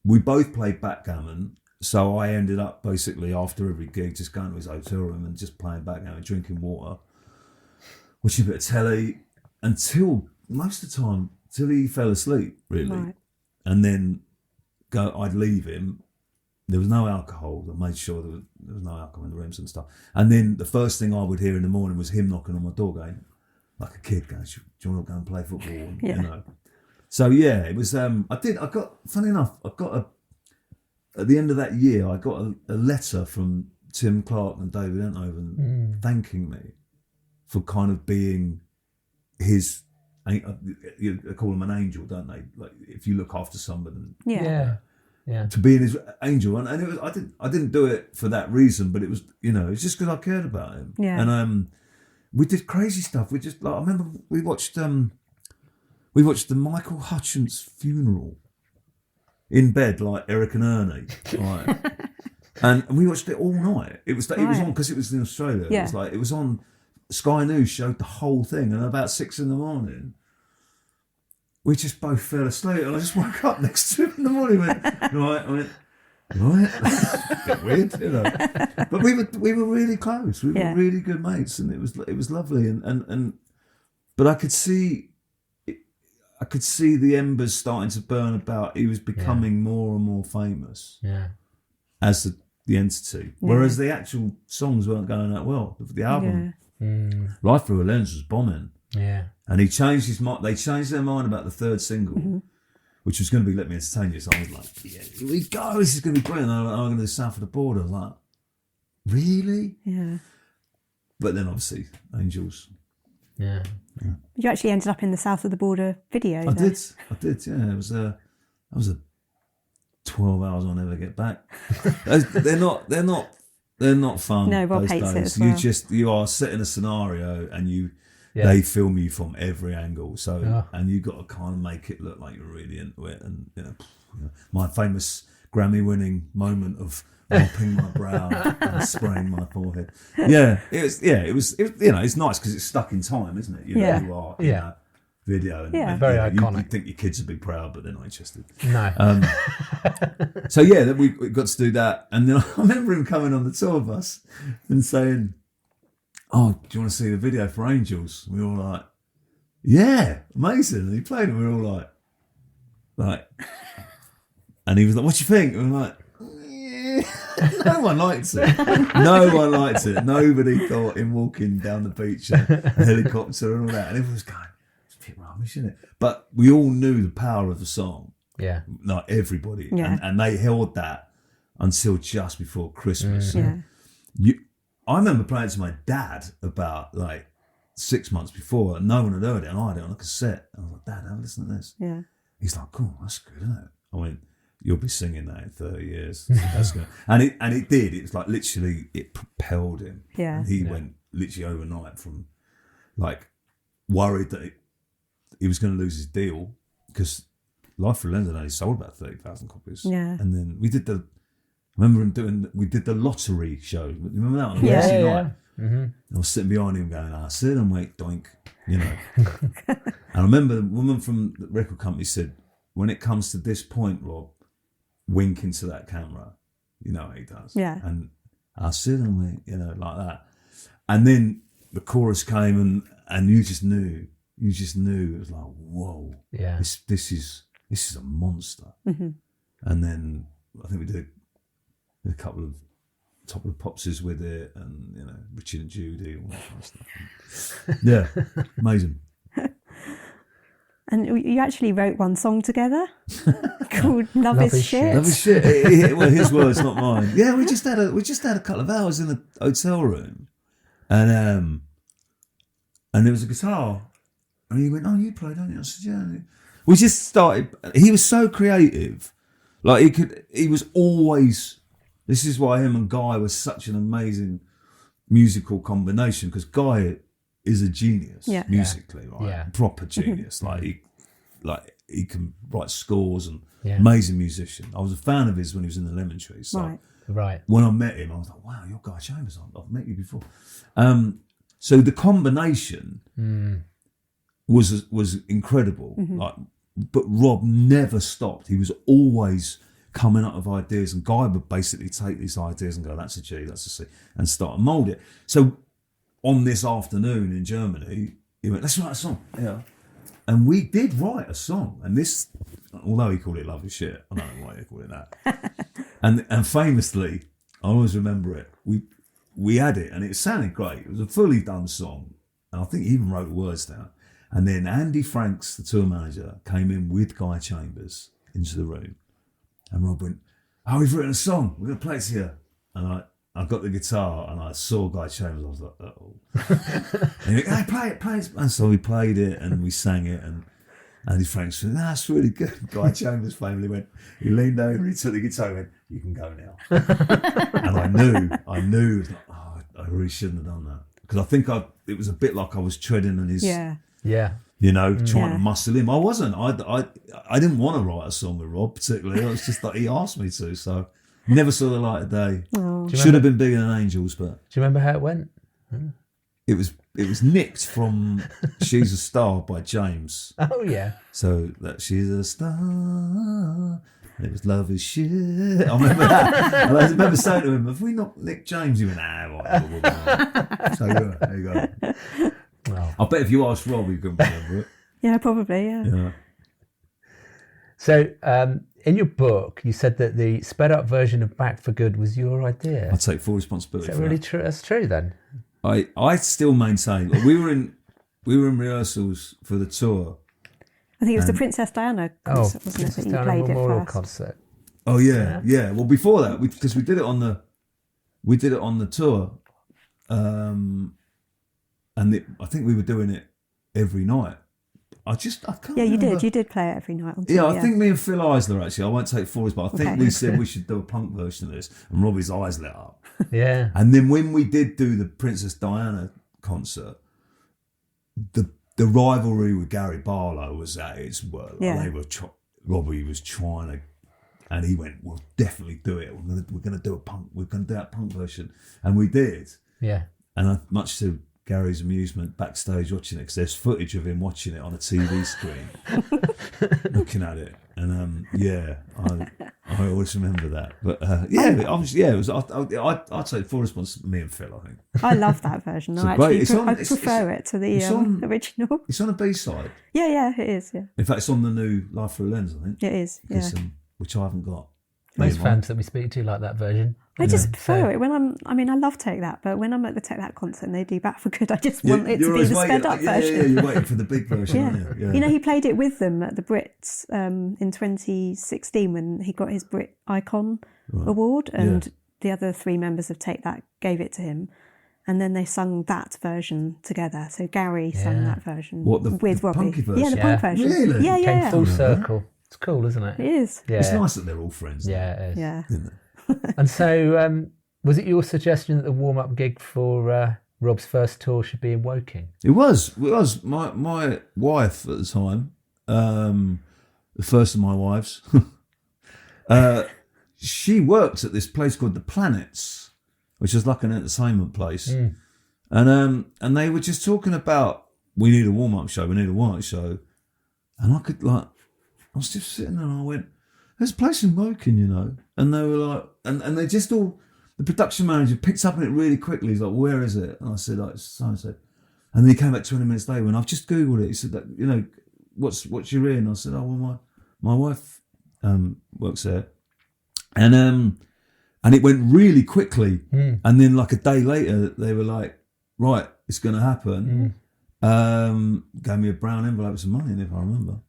we both played backgammon. So I ended up basically after every gig just going to his hotel room and just playing backgammon, drinking water, watching a bit of telly until most of the time, till he fell asleep, really. Right. And then I'd leave him. There was no alcohol. I made sure there was no alcohol in the rooms and stuff. And then the first thing I would hear in the morning was him knocking on my door going, like a kid going, "Do you want to go and play football?" And, So yeah, it was, funny enough, at the end of that year, I got a letter from Tim Clark and David Enthoven thanking me for kind of being his, they call him an angel, don't they? Like if you look after somebody. Yeah. To being his angel, and it was, I didn't do it for that reason, but it was, it's just because I cared about him. Yeah. And we did crazy stuff. We just, like, I remember we watched the Michael Hutchence funeral in bed, like Eric and Ernie, right? and we watched it all night. It was on because it was in Australia. Yeah. It was on Sky News, showed the whole thing, and about 6 a.m, we just both fell asleep, and I just woke up next to him in the morning. Went right. I went right. A bit weird, you know. But we were really close. We were really good mates, and it was lovely. And but I could see the embers starting to burn about. He was becoming more and more famous. Yeah. As the entity, whereas the actual songs weren't going that well. The album, Life Thru A Lens, was bombing. Yeah. And he changed his mind. They changed their mind about the third single, which was going to be "Let Me Entertain You." So I was like, "Yeah, here we go. This is going to be brilliant." I'm going to do South of the Border. I was like, "Really?" Yeah. But then obviously, Angels. Yeah. You actually ended up in the South of the Border video. I did. Yeah, it was that was a 12 hours I'll never get back. They're not fun. No, Rob those hates days. it as well. You are set in a scenario and they film you from every angle. So and you got to kind of make it look like you're really into it. And you know, my famous Grammy-winning moment of mopping my brow and spraying my forehead. It was. You know, it's nice because it's stuck in time, isn't it? You know, you are in that video, and very you iconic. You think your kids would be proud, but they're not interested. No. So then we got to do that, and then I remember him coming on the tour bus and saying, "Oh, do you want to see the video for Angels?" And we were all like, "Yeah, amazing!" And he played it. And we were all like, and he was like, "What do you think?" And we were like, no one liked it. No one liked it. Nobody thought him walking down the beach, a helicopter and all that. And everyone was going, it's a bit rubbish, isn't it? But we all knew the power of the song. Yeah. Like everybody. Yeah. And they held that until just before Christmas. Yeah. I remember playing it to my dad about like 6 months before, and no one had heard it, and I had it on a cassette. And I was like, "Dad, have a listen to this." Yeah. He's like, "Cool, that's good, isn't it?" I went, "You'll be singing that in 30 years." That's good. And it did. It was like literally, it propelled him. Yeah. And he went literally overnight from like worried that he was going to lose his deal because Life Thru A Lens only sold about 30,000 copies. Yeah. And then we did we did the lottery show. Remember that on Wednesday night? Mm-hmm. I was sitting behind him going, sit and wait, doink, you know. And I remember the woman from the record company said, when it comes to this point, Rob, wink into that camera. You know how he does. Yeah. And I sit and wait, you know, like that. And then the chorus came and you just knew. It was like, whoa. Yeah. This is a monster. Mm-hmm. And then I think we did a couple of Top of the Popses with it, and you know, Richard and Judy, all that kind of stuff. Yeah, amazing. And you actually wrote one song together called "Love Is Shit." Love Is Shit. Well, his words, not mine. Yeah, we just had a couple of hours in the hotel room, and there was a guitar, and he went, "Oh, you play, don't you?" I said, "Yeah." We just started. He was so creative, like he was always. This is why him and Guy was such an amazing musical combination, because Guy is a genius musically, right? Yeah. Proper genius. He can write scores and Yeah. amazing musician. I was a fan of his when he was in the Lemon Tree. So Right. when I met him, I was like, wow, you're Guy Chambers. I've met you before. So the combination was incredible. Mm-hmm. But Rob never stopped. He was always coming up with ideas, and Guy would basically take these ideas and go, that's a G, that's a C, and start and mould it. So on this afternoon in Germany, he went, let's write a song. Yeah. And we did write a song. And this, although he called it Love Is Shit, I don't know why he called it that. and famously, I always remember it, we had it and it sounded great. It was a fully done song. And I think he even wrote the words down. And then Andy Franks, the tour manager, came in with Guy Chambers into the room. And Rob went, "Oh, we've written a song. We're going to play it here." And I got the guitar and I saw Guy Chambers. I was like, "Uh-oh." And he went, "Hey, play it. And so we played it and we sang it. And Andy Franks said, "That's really good." Guy Chambers famously went, he leaned over, he took the guitar and went, "You can go now." And I knew, like, oh, I really shouldn't have done that. Because I think it was a bit like I was treading on his... Yeah. You know, trying to muscle him. I wasn't. I didn't want to write a song with Rob particularly. It was just that he asked me to. So never saw the light of day. Oh. Should have been bigger than Angels, but Do you remember how it went? it was nicked from She's a Star by James. Oh yeah. So that she's a star. It was love is shit. I remember that. And I remember saying to him, "Have we not nicked James?" He went, right. So there you go. Well, I bet if you asked Rob, he couldn't remember it. Yeah, probably. Yeah. So in your book, you said that the sped up version of Back for Good was your idea. I take full responsibility. Is that for really that. true? That's true then. I still maintain. Like, we were in rehearsals for the tour. I think it was the Princess Diana concert, wasn't it, that you played it Memorial first? concert. Oh yeah. Well, before that, because we did it on the tour, and I think we were doing it every night. I can't. Yeah, you remember. did. You did play it every night on tour. Yeah, I think me and Phil Eisler actually. I won't take full, but I think Okay. we said we should do a punk version of this, and Robbie's eyes lit up. Yeah. And then when we did do the Princess Diana concert, the rivalry with Gary Barlow was at its worst. Yeah. Robbie was trying to, and he went, "We'll definitely do it. We're gonna do that punk version," and we did. Yeah. And much to Gary's amusement, backstage watching it, because there's footage of him watching it on a TV screen, looking at it, and I always remember that. But it was. I take full responsibility. Me and Phil, I think. I love that version. I prefer it to the original. It's on a B-side. Yeah, it is. Yeah, In fact, it's on the new Life Thru A Lens, I think. it is. Yeah, Which I haven't got. Most fans that we speak to like that version. I just prefer it when I love Take That, but when I'm at the Take That concert and they do Back for Good, I just want it to be the sped up version. Yeah, you're waiting for the big version, aren't you? Yeah. You know, he played it with them at the Brits in 2016 when he got his Brit Icon Award, and the other three members of Take That gave it to him. And then they sung that version together. So Gary sung that version with the Robbie. punky version? Yeah, the punk version. Really? Yeah, Came full circle. It's cool, isn't it? It is. Yeah. It's nice that they're all friends. Yeah, it is. Yeah. Isn't it? And so, was it your suggestion that the warm-up gig for Rob's first tour should be in Woking? It was. My wife at the time, the first of my wives, she worked at this place called The Planets, which is like an entertainment place. And they were just talking about, we need a warm-up show. And I was just sitting there and I went, there's a place in Woking, you know. And they were like, and they just all, the production manager picked up on it really quickly. He's like, where is it? And I said, like, so-and-so. And then he came back 20 minutes later and I've just Googled it. He said, that, you know, what's your in? I said, oh, well, my wife works there. And it went really quickly. And then like a day later, they were like, right, it's going to happen. Gave me a brown envelope with some money in it, if I remember.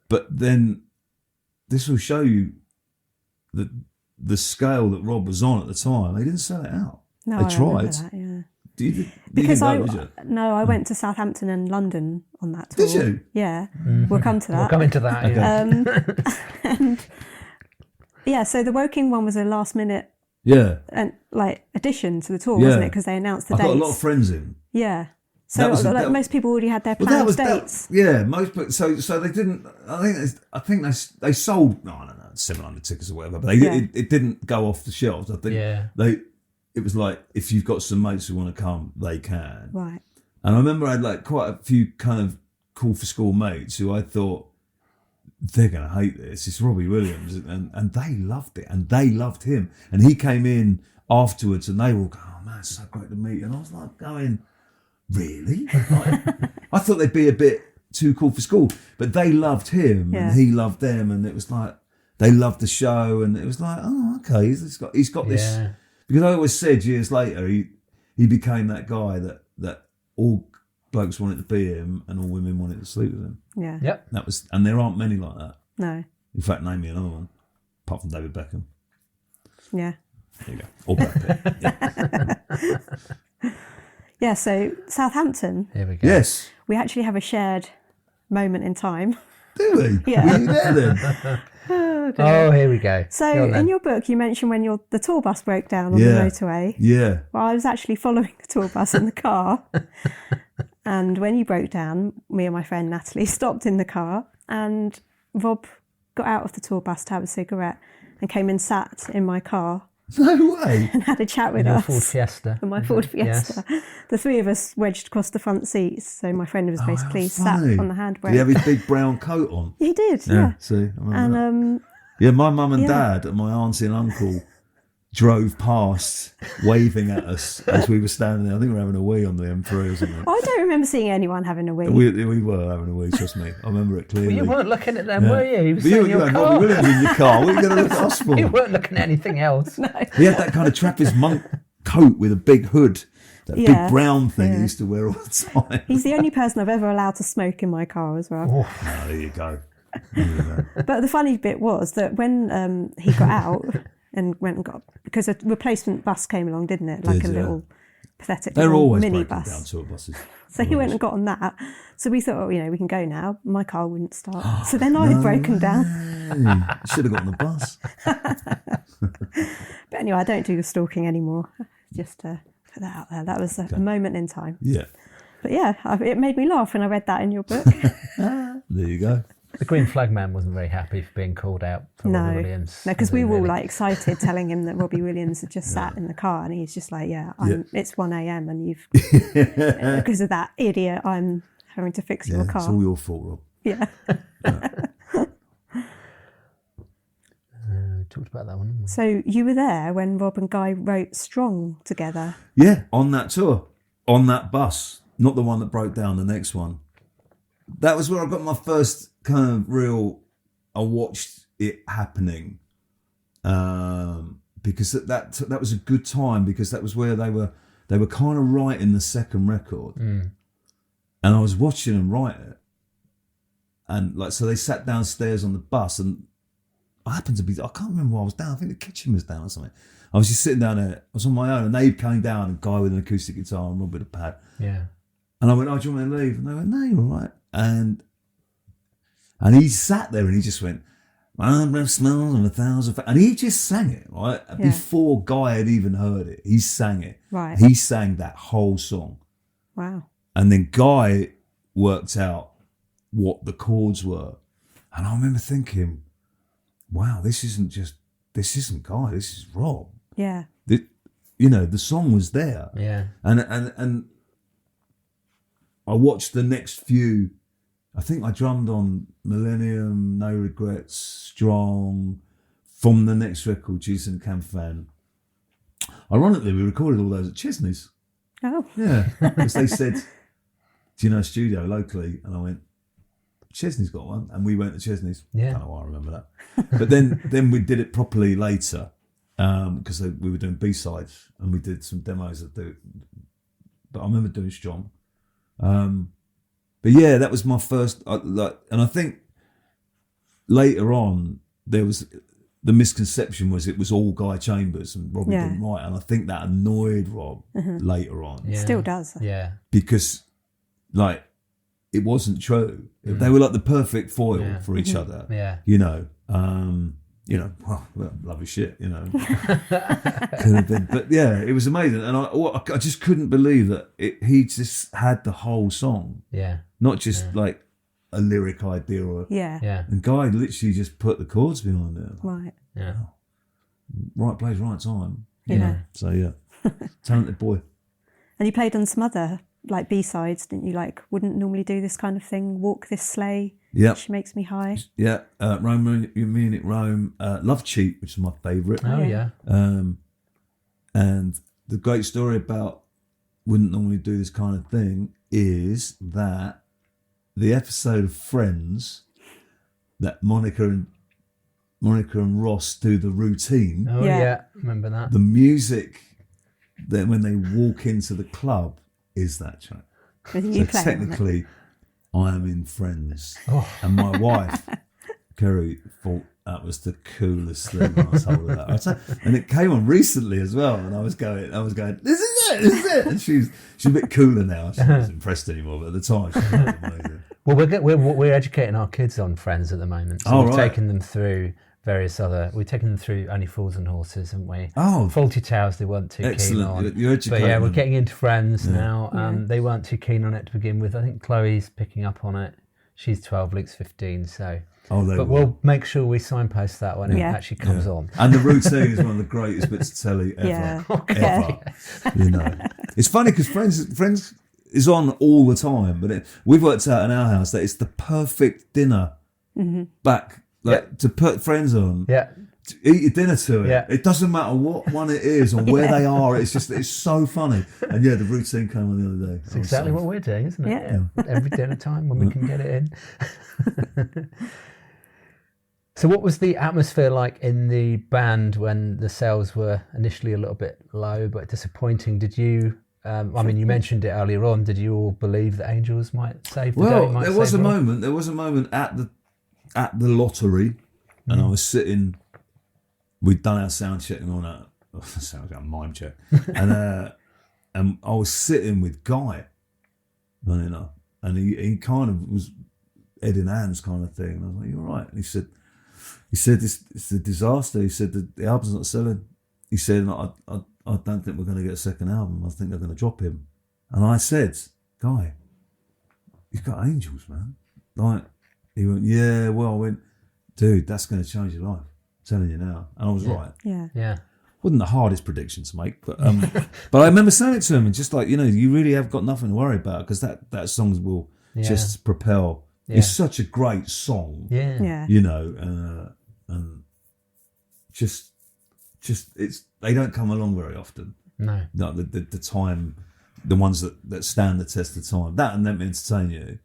But then this will show you the scale that Rob was on at the time. They didn't sell it out. No, they I tried. remember that, yeah. Because I went to Southampton and London on that tour. Did you? Yeah. We'll come to that. We'll come into that, yeah. And so the Woking one was a last minute addition to the tour, wasn't it? Because they announced the dates. I got a lot of friends in. Yeah. So most people already had their planned dates. So they didn't. I think they sold 700 tickets or whatever, but it didn't go off the shelves. I think it was like, if you've got some mates who want to come, they can. Right. And I remember I had like quite a few kind of cool for school mates who I thought, they're going to hate this. It's Robbie Williams, and they loved it, and they loved him. And he came in afterwards, and they all go, oh man, it's so great to meet you. And I was like going, really? I thought they'd be a bit too cool for school, but they loved him and he loved them, and it was like they loved the show, and it was like, oh, okay, he's got this. Because I always said years later he became that guy that all blokes wanted to be him and all women wanted to sleep with him. Yeah. Yep. That was, and there aren't many like that. No. In fact, name me another one, apart from David Beckham. Yeah. There you go. Or Brad Pitt. Yeah, so Southampton. Here we go. Yes. We actually have a shared moment in time. Do we? Yeah. Were you there then? Oh, here we go. So in your book, you mentioned when the tour bus broke down on the motorway. Yeah. Well, I was actually following the tour bus in the car. And when you broke down, me and my friend Natalie stopped in the car, and Rob got out of the tour bus to have a cigarette and came and sat in my car No way. and had a chat with Your us. Ford Fiesta. And my Ford Fiesta. Yes. The three of us wedged across the front seats. So my friend was basically sat funny. on the handbrake. Did he have his big brown coat on? He did, yeah. See, I remember that. And Yeah, my mum and Yeah. dad and my auntie and uncle drove past waving at us as we were standing there. I think we were having a wee on the M3 or something. I don't remember seeing anyone having a wee. We were having a wee, trust me. I remember it clearly. Well, you weren't looking at them, were you? You were But sitting in you your had car. Robbie Williams in your car. What are you going to look at us for? You weren't looking at anything else. No. He had that kind of Trappist monk coat with a big hood. That Yeah, big brown thing yeah. he used to wear all the time. He's the only person I've ever allowed to smoke in my car as well. Oh, there you go. There you go. But the funny bit was that when he got out and went and got, because a replacement bus came along, didn't it? Like Did, a yeah. little pathetic They're little always mini breaking down bus. tour buses. So he went and got on that. So we thought, we can go now. My car wouldn't start. So then I had broken down. Hey, should have got on the bus. But anyway, I don't do the stalking anymore. Just to put that out there. That was a moment in time. Yeah. But yeah, it made me laugh when I read that in your book. There you go. The Green Flag Man wasn't very happy for being called out for Robbie Williams. No, because we were all Really. like excited telling him that Robbie Williams had just sat in the car, and he's just like, it's 1 a.m. and you've, because of that idiot, I'm having to fix your Yeah, car. it's all your fault, Rob. Yeah. We talked about that one, didn't we? So you were there when Rob and Guy wrote Strong together. Yeah, on that tour, on that bus, not the one that broke down, the next one. That was where I got my first kind of real. I watched it happening, because that was a good time, because that was where they were kind of writing the second record, and I was watching them write it, and like so they sat downstairs on the bus, and I happened to be, I can't remember where I was down. I think the kitchen was down or something. I was just sitting down there. I was on my own, and they came down, and Guy with an acoustic guitar and Rob with a pad. Yeah. And I went, "Oh, do you want me to leave?" And they went, "No, you're all right." And he sat there and he just went, "My breath smells of 1,000. And he just sang it, right? Yeah. Before Guy had even heard it, he sang it. Right. He sang that whole song. Wow. And then Guy worked out what the chords were. And I remember thinking, wow, this isn't Guy, this is Rob. Yeah. The song was there. Yeah. And I watched the next few. I think I drummed on Millennium, No Regrets, Strong, from the next record, Jesus and Camfan. Ironically, we recorded all those at Chesney's. Oh. Yeah, because they said, "Do you know a studio locally?" And I went, "Chesney's got one," and we went to Chesney's. Yeah. I don't know why I remember that. But then we did it properly later, because we were doing B-sides and we did some demos that do. But I remember doing Strong. But yeah, that was my first. And I think later on there was the misconception was it was all Guy Chambers and Robbie Yeah. didn't write, and I think that annoyed Rob later on. Yeah. Still does. Yeah. Because like it wasn't true. They were like the perfect foil for each other. Yeah. Well, lovely shit, Could have been. But yeah, it was amazing. And I just couldn't believe that he just had the whole song, Yeah. not just like a lyric idea or. Yeah. Yeah. And Guy literally just put the chords behind it. Right. Yeah. Right place, right time. Yeah. So yeah, talented boy. And you played on some other like B-sides, didn't you? Like, wouldn't normally do this kind of thing. Walk This Sleigh. Yep. She Makes Me High. Yeah, Rome, Munich, Rome, Love Cheat, which is my favourite. Oh, yeah. And the great story about wouldn't normally do this kind of thing is that the episode of Friends that Monica and Ross do the routine, Oh, Yeah. yeah. Remember that? the music that when they walk into the club is that track. With So you playing on it. technically, I am in Friends, and my wife Kerry thought that was the coolest thing. I was told her that, and it came on recently as well. And I was going, this is it. And she's a bit cooler now. She's not impressed anymore, but at the time, she was amazing. Well, we're educating our kids on Friends at the moment. So Oh, we've right. taken them through we've taken them through Only Fools and Horses, haven't we? Oh. Faulty Towers they weren't too Excellent. keen on. You're educating But yeah, we're them. getting into Friends now. They weren't too keen on it to begin with. I think Chloe's picking up on it. She's 12, Luke's 15, so Oh, they But will. we'll make sure we signpost that when it actually comes on. And the routine is one of the greatest bits of telly ever. Yeah. Ever. You know, it's funny because Friends is on all the time, but we've worked out in our house that it's the perfect dinner back, to put Friends on. Yeah. To eat your dinner to it. Yeah. It doesn't matter what one it is or where they are. It's so funny. And the routine came on the other day. It's exactly what we're doing, isn't it? Yeah. Every dinner time when we can get it in. So what was the atmosphere like in the band when the sales were initially a little bit low but disappointing? Did you, I mean, you mentioned it earlier on, did you all believe that Angels might save the day? Well, there was a moment at the lottery, and I was sitting, we'd done our sound check and all that, mime check, and I was sitting with Guy, funny enough, and he kind of was head in hands kind of thing, and I was like, "You're right," and he said it's a disaster. He said the album's not selling. He said, I don't think we're going to get a second album. I think they're going to drop him. And I said, Guy, you've got Angels, man. Like, he went, yeah. Well, I went, dude, that's going to change your life. I'm telling you now. And I was right. Yeah. Wasn't the hardest prediction to make, but but I remember saying it to him, and just like, you really have got nothing to worry about, because that song will just propel. Yeah. It's such a great song. Yeah. And just it's, they don't come along very often. No. The time, the ones that stand the test of time, that and Them Entertain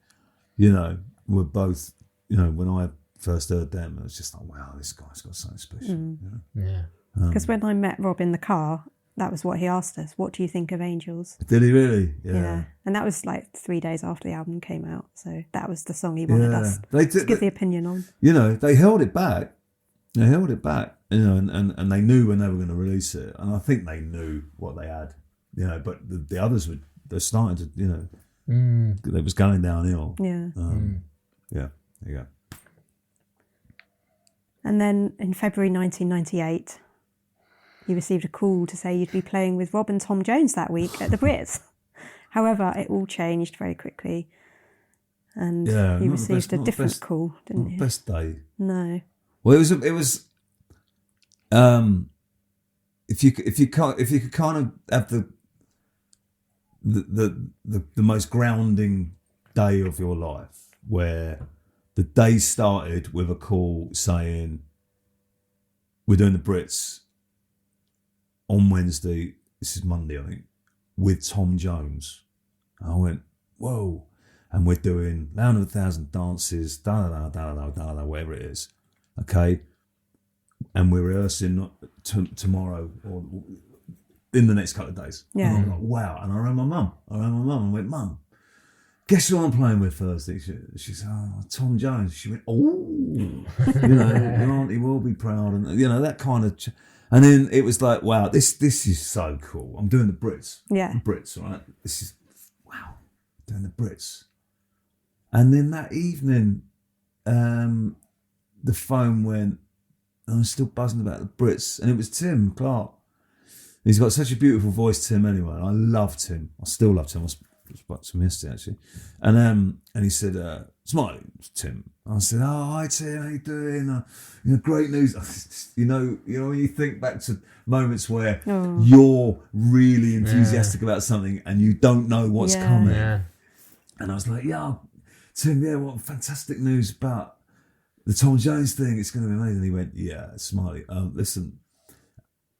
You, were both, when I first heard them, it was just like, wow, this guy's got something special. Yeah. Because when I met Rob in the car, that was what he asked us. What do you think of Angels? Did he really? Yeah. And that was like 3 days after the album came out. So that was the song he wanted us to give the opinion on. They held it back. And they knew when they were going to release it. And I think they knew what they had, but the others they're starting to, it was going downhill. Yeah. Yeah, there you go. And then in February 1998, you received a call to say you'd be playing with Rob and Tom Jones that week at the Brits. However, it all changed very quickly. And you received a different call, didn't you? Best day. No. Well, it was. If you could kind of have the most grounding day of your life, where the day started with a call saying, we're doing the Brits on Wednesday, this is Monday, I think, with Tom Jones. And I went, whoa. And we're doing Round of 1,000 Dances, da-da-da, whatever it is. Okay. And we're rehearsing tomorrow or in the next couple of days. Yeah. And I'm like, wow. And I rang my mum and went, Mum, guess who I'm playing with Thursday? She said, Tom Jones. She went, your auntie will be proud. And, that kind of... And then it was like, wow, this is so cool. I'm doing the Brits. Yeah. The Brits, right? This is, wow, doing the Brits. And then that evening, the phone went, and I was still buzzing about the Brits. And it was Tim Clark. He's got such a beautiful voice, Tim, anyway. And I loved him. I still love Tim. I spoke to him yesterday, actually. And he said, Smiley, it's Tim. I said, hi, Tim, how you doing? Great news. When you think back to moments where you're really enthusiastic about something and you don't know what's coming. Yeah. And I was like, Tim, what fantastic news about the Tom Jones thing. It's going to be amazing. And he went, yeah, Smiley, listen,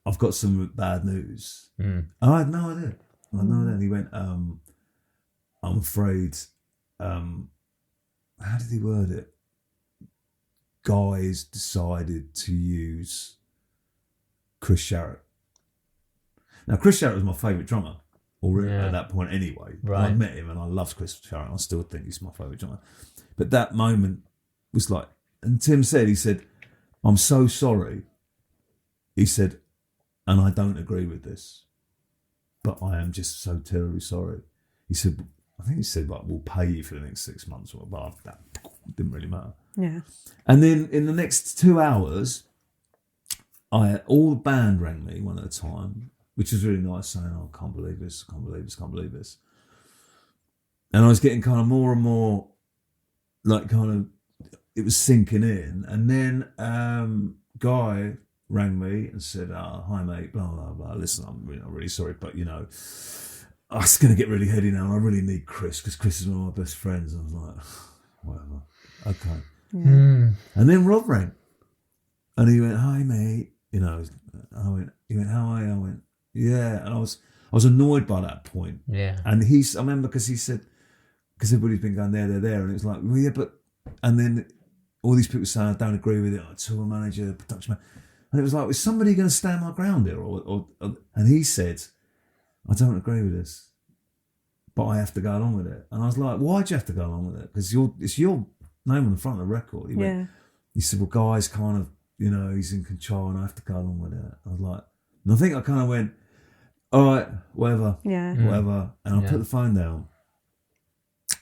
I've got some bad news. And I had no idea. And he went, I'm afraid, how did he word it? Guys decided to use Chris Sharrett. Now, Chris Sharrett was my favourite drummer already at that point anyway. Right. I met him and I loved Chris Sharrett. I still think he's my favourite drummer. But that moment was like, and Tim said, I'm so sorry. He said, and I don't agree with this, but I am just so terribly sorry. He said, I think he said, we'll pay you for the next 6 months, but that didn't really matter. Yeah. And then in the next 2 hours, all the band rang me one at a time, which was really nice, saying, I can't believe this. And I was getting kind of more and more, like, kind of, it was sinking in, and then Guy rang me and said, "Hi mate, blah blah blah. Listen, I'm really sorry, but it's going to get really heady now, and I really need Chris because Chris is one of my best friends." I was like, "Whatever, okay." Yeah. And then Rob rang, and he went, "Hi mate," He went, "How are you?" I went, "Yeah," and I was annoyed by that point. Yeah. And I remember because he said, because everybody's been going there, and it was like, well, yeah, but, and then all these people saying, "I don't agree with it," tour manager, production man. And it was like, is somebody going to stand my ground here? And he said, "I don't agree with this, but I have to go along with it." And I was like, "Why'd you have to go along with it?" Because it's your name on the front of the record. He said, "Well, Guy's kind of, he's in control and I have to go along with it." I was like, and I think I kind of went, "All right, whatever, whatever." And I put the phone down.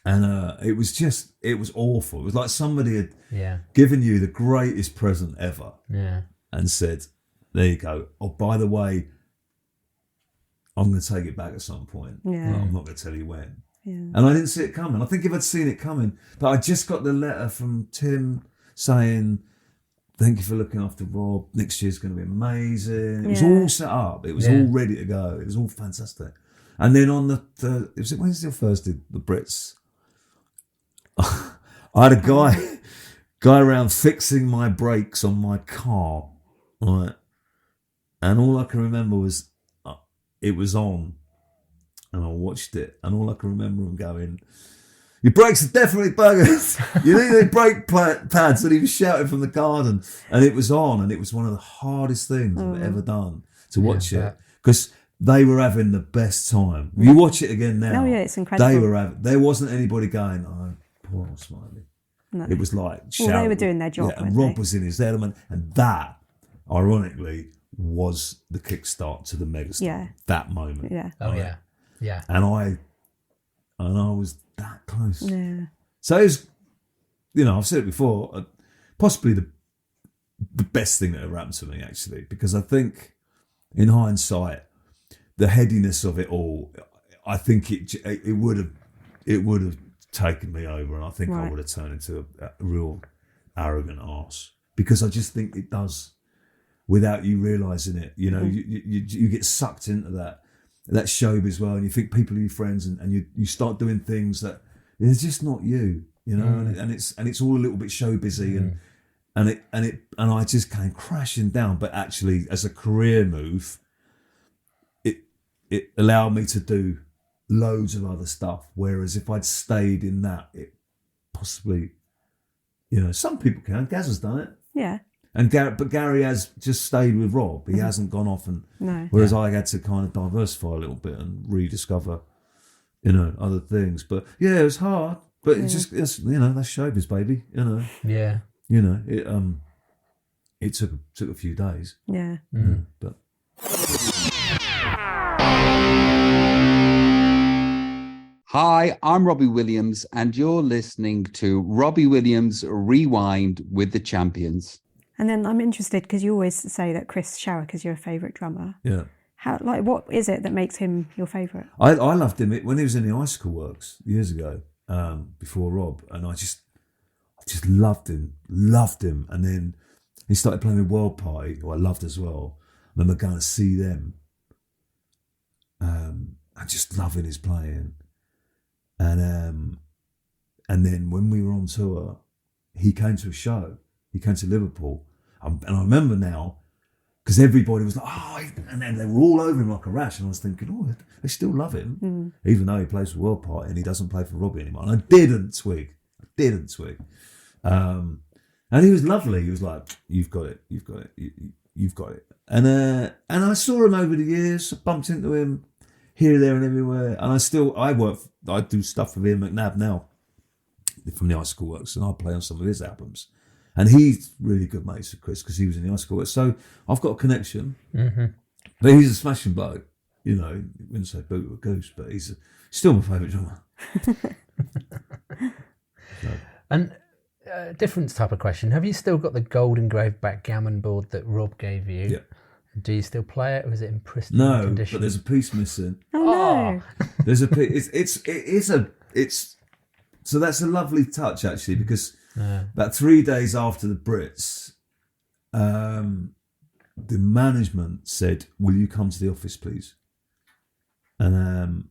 And it was awful. It was like somebody had given you the greatest present ever. Yeah. And said, "There you go. Oh, by the way, I'm going to take it back at some point. Yeah. I'm not going to tell you when." Yeah. And I didn't see it coming. I think if I'd seen it coming, but I just got the letter from Tim saying, "Thank you for looking after Rob. Next year's going to be amazing." It was all set up. It was all ready to go. It was all fantastic. And then on was it Wednesday or Thursday, the Brits, I had a guy around fixing my brakes on my car. Right, and all I can remember was it was on, and I watched it, and all I can remember him going, "Your brakes are definitely buggers. You need the brake pads." And he was shouting from the garden, and it was on, and it was one of the hardest things I've ever done to watch it because they were having the best time. You watch it again now. Oh yeah, it's incredible. There wasn't anybody going, "Oh, poor old Smiley." No. It was like shouting. Well, they were doing their job, and Rob was in his element, and that, ironically, was the kickstart to the megastar. Yeah. That moment. Yeah. Oh yeah. And I was that close. Yeah. So it was, I've said it before, possibly the best thing that ever happened to me, actually, because I think, in hindsight, the headiness of it all, I think it would have taken me over, and I think I would have turned into a real arrogant arse, because I just think it does, without you realising it. You get sucked into that showbiz as well, and you think people are your friends, and you start doing things that it's just not you, and it's all a little bit show busy, and I just came crashing down. But actually, as a career move, it allowed me to do loads of other stuff. Whereas if I'd stayed in that, it possibly, some people can. Gaz has done it. Yeah. And Gary has just stayed with Rob. He hasn't gone off and. No. Whereas I had to kind of diversify a little bit and rediscover, other things. But yeah, it was hard. But it's that's showbiz, baby. Yeah. It took a few days. Yeah. But. Hi, I'm Robbie Williams, and you're listening to Robbie Williams Rewind with the Champions. And then I'm interested, because you always say that Chris Sharrock is your favourite drummer. Yeah. What is it that makes him your favourite? I loved him when he was in the Icicle Works years ago, before Rob, and I just loved him. And then he started playing with World Party, who I loved as well. I remember going to see them, and just loving his playing. And then when we were on tour, he came to a show. He came to Liverpool, and I remember now, because everybody was like, "Oh," and then they were all over him like a rash, and I was thinking, "Oh, they still love him, even though he plays for World Party and he doesn't play for Robbie anymore." And I didn't twig. And he was lovely. He was like, "You've got it. You've got it." And I saw him over the years. I bumped into him here, there, and everywhere. And I do stuff with Ian McNabb now from the Icicle Works, and I play on some of his albums. And he's really good mates with Chris because he was in the Icicle Works. So I've got a connection. Mm-hmm. But he's a smashing bloke. He wouldn't say boot or goose, but he's still my favourite drummer. And different type of question. Have you still got the gold engraved backgammon board that Rob gave you? Yeah. Do you still play it, or is it in pristine condition? No, but there's a piece missing. Oh no! There's a piece. So that's a lovely touch, actually, because About 3 days after the Brits, the management said, "Will you come to the office, please?" And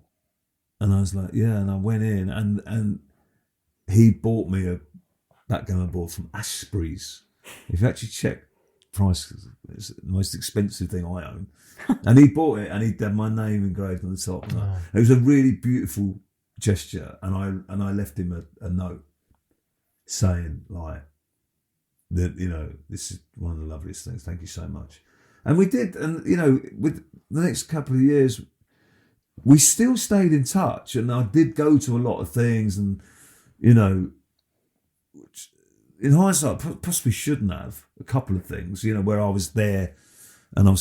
I was like, "Yeah." And I went in, and he bought me a backgammon board from Ashbury's. If you actually check prices, it's the most expensive thing I own. And he bought it, and he had my name engraved on the top. It was a really beautiful gesture, and I left him a note saying, like, that, you know, this is one of the loveliest things. Thank you so much. And we did, and you know, with the next couple of years, we still stayed in touch, and I did go to a lot of things, and you know, which in hindsight possibly shouldn't have, a couple of things, you know, where I was there, and I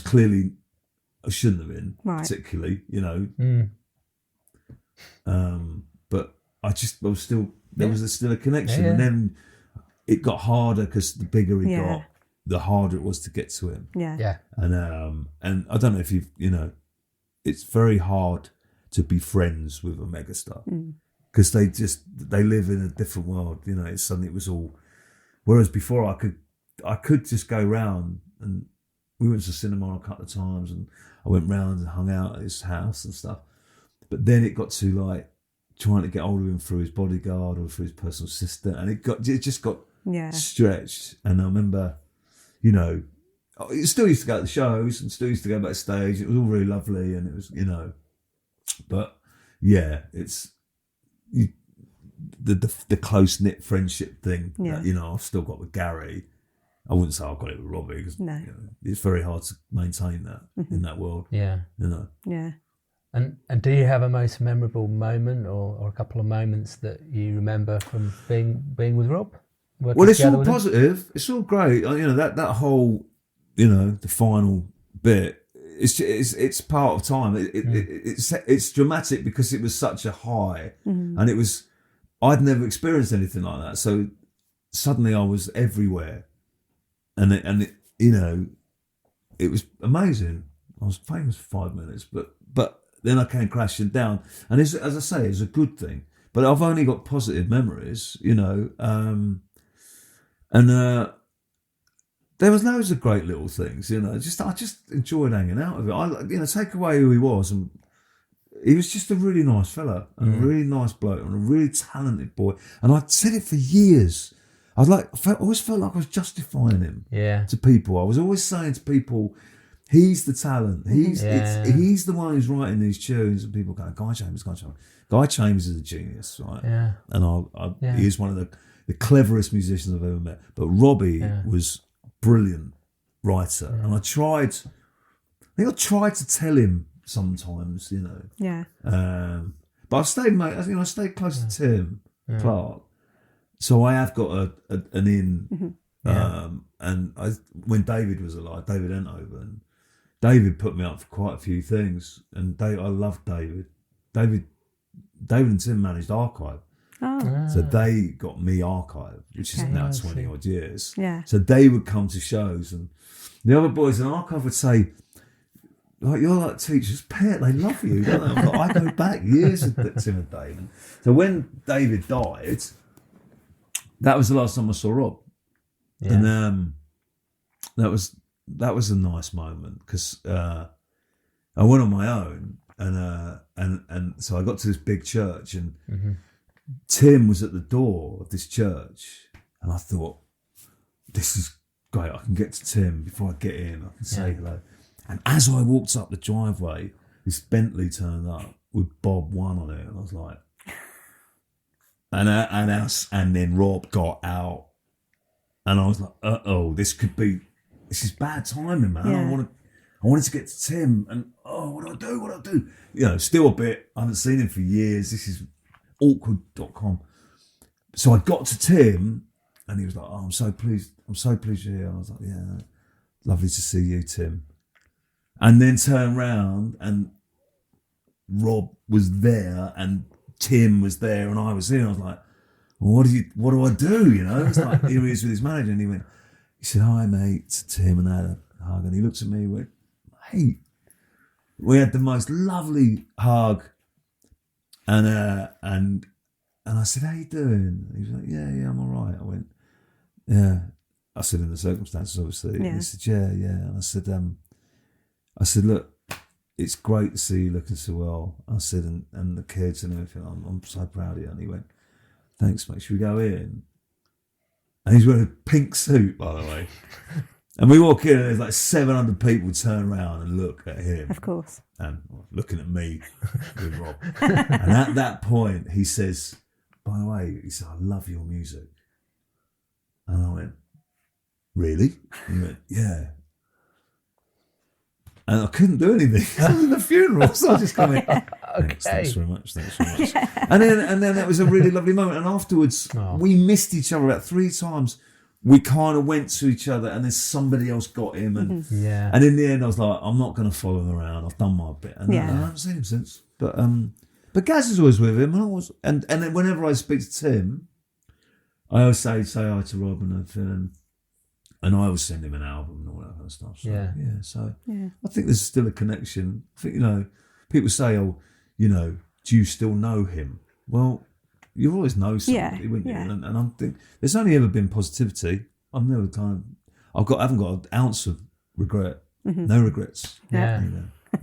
shouldn't have been, particularly, you know. But there was still a connection, and then it got harder because the bigger he got, the harder it was to get to him. And I don't know if you know, it's very hard to be friends with a megastar because they live in a different world. You know, it was all. Whereas before, I could just go round, and we went to the cinema a couple of times, and I went round and hung out at his house and stuff. But then it got to like trying to get hold of him through his bodyguard or through his personal assistant, and it just got stretched. And I remember, you know, I still used to go to the shows and still used to go backstage. It was all really lovely, and it was, you know, but yeah, it's the close knit friendship thing that, you know, I've still got with Gary. I wouldn't say I've got it with Robbie because you know, it's very hard to maintain that in that world. Yeah, you know. Yeah. And do you have a most memorable moment or a couple of moments that you remember from being with Rob? Well, it's all positive. It's all great. You know, that whole, you know, the final bit. It's part of time. It's dramatic because it was such a high, and it was. I'd never experienced anything like that. So suddenly I was everywhere, and it you know, it was amazing. I was famous for 5 minutes, but then I came crashing down, and as I say, it's a good thing. But I've only got positive memories, you know, and there was loads of great little things, you know. I just enjoyed hanging out with it. You know, take away who he was, and he was just a really nice fella, and a really nice bloke, and a really talented boy. And I'd said it for years. I always felt like I was justifying him to people. I was always saying to people, he's the talent. He's the one who's writing these tunes, and people go, Guy Chambers is a genius, right? Yeah. And he is one of the cleverest musicians I've ever met. But Robbie was brilliant writer, and I tried to tell him sometimes, you know. Yeah. But I stayed close to Tim Clark, so I have got an in. And when David was alive, David Entover, and David put me up for quite a few things, and I loved David. David and Tim managed Archive. Oh. So they got me Archive, which is now 20 odd years. Yeah. So they would come to shows, and the other boys in Archive would say, like, you're like teacher's pet, they love you, don't they? I go back years with Tim and David. So when David died, that was the last time I saw Rob. Yeah. And that was a nice moment because I went on my own, and so I got to this big church, and Tim was at the door of this church, and I thought, this is great, I can get to Tim before I get in, I can say hello. And as I walked up the driveway, this Bentley turned up with Bob 1 on it, and I was like, and then Rob got out, and I was like, this is bad timing, man. Yeah. I wanted to get to Tim, and what do I do? You know, still a bit, I haven't seen him for years. This is awkward.com. So I got to Tim, and he was like, I'm so pleased you're here. And I was like, yeah, lovely to see you, Tim. And then turned round, and Rob was there, and Tim was there, and I was here. And I was like, well, what do I do? You know, it's like, here he is with his manager, and he said, hi, mate, to Tim, and I had a hug, and he looked at me and went, hey, we had the most lovely hug, and And I said, how you doing? He was like, yeah, I'm all right. I went, yeah. I said, in the circumstances, obviously. Yeah. And he said, yeah. And I said, look, it's great to see you looking so well. I said, and the kids and everything, I'm so proud of you. And he went, thanks, mate. Should we go in? And he's wearing a pink suit, by the way. And we walk in and there's like 700 people turn around and look at him. Of course. And looking at me with Rob. And at that point, he says, by the way, he said, I love your music. And I went, really? And he went, yeah. And I couldn't do anything. I was in the funeral, so I just kind of thanks very much. And then that was a really lovely moment. And afterwards, we missed each other about 3 times. We kind of went to each other, and then somebody else got him, and and in the end, I was like, I'm not going to follow him around. I've done my bit, and I haven't seen him since. But Gaz is always with him, and then whenever I speak to Tim, I always say hi to Rob and everything, and I always send him an album and all that kind of stuff. So, so I think there's still a connection. I think, people say, oh, do you still know him? Well, you always know somebody, wouldn't you? And I think there's only ever been positivity. I've never I haven't got an ounce of regret. No regrets. Yeah.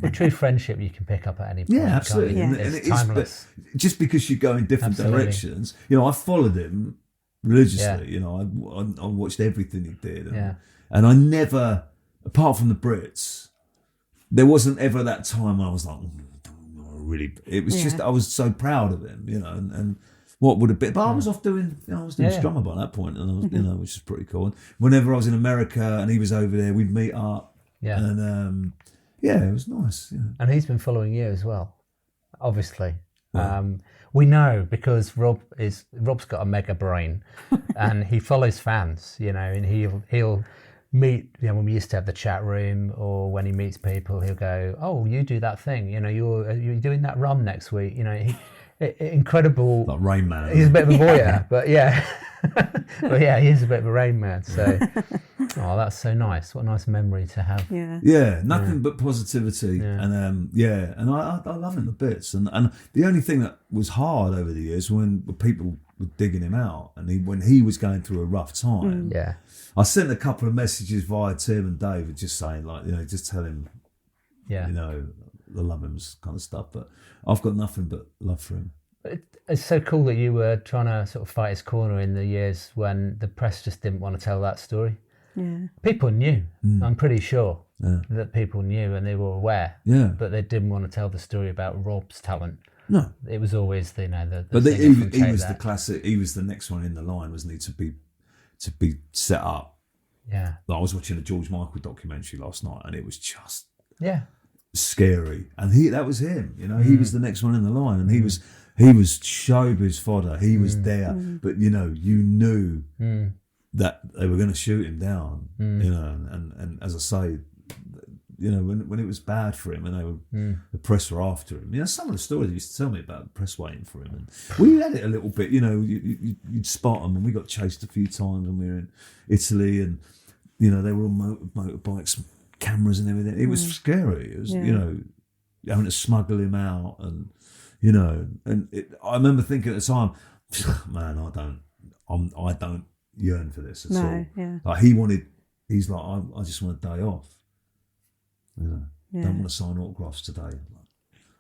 The true friendship you can pick up at any point. Yeah, absolutely. Yeah. And it's it timeless. Just because you go in different directions, I followed him religiously. I watched everything he did. And I never, apart from the Brits, there wasn't ever that time when I was like, really. It was just, I was so proud of him, and what would have been. But I was off doing, I was doing drummer by that point, and I was, which is pretty cool. And whenever I was in America and he was over there, we'd meet up. Yeah. And it was nice. Yeah. And he's been following you as well, obviously. Right. We know because Rob's got a mega brain, and he follows fans, and he'll meet, when we used to have the chat room, or when he meets people, he'll go, oh, you do that thing, you're doing that run next week, incredible. Like Rain Man. He's a bit of a voyeur, but he is a bit of a Rain Man. So, that's so nice. What a nice memory to have. Yeah, nothing but positivity, and and I love him to bits. And the only thing that was hard over the years when people were digging him out, and when he was going through a rough time. I sent a couple of messages via Tim and David, just saying, just tell him, I love him kind of stuff. But I've got nothing but love for him. It's so cool that you were trying to sort of fight his corner in the years when the press just didn't want to tell that story. Yeah. People knew. I'm pretty sure that people knew and they were aware. Yeah. But they didn't want to tell the story about Rob's talent. No. It was always he was the classic. He was the next one in the line, wasn't he? To be set up. Yeah. I was watching a George Michael documentary last night, and it was just scary. And that was him. He was the next one in the line, and he was showbiz fodder. He was there, but you knew that they were going to shoot him down. And as I say, when it was bad for him, and the press were after him. Some of the stories he used to tell me about the press waiting for him, and we had it a little bit. You'd spot them, and we got chased a few times when we were in Italy, and they were on motorbikes, cameras, and everything. It was scary. It was having to smuggle him out, and I remember thinking at the time, man, I don't yearn for this at all. Yeah. Like he's like, I just want a day off. Don't want to sign autographs today.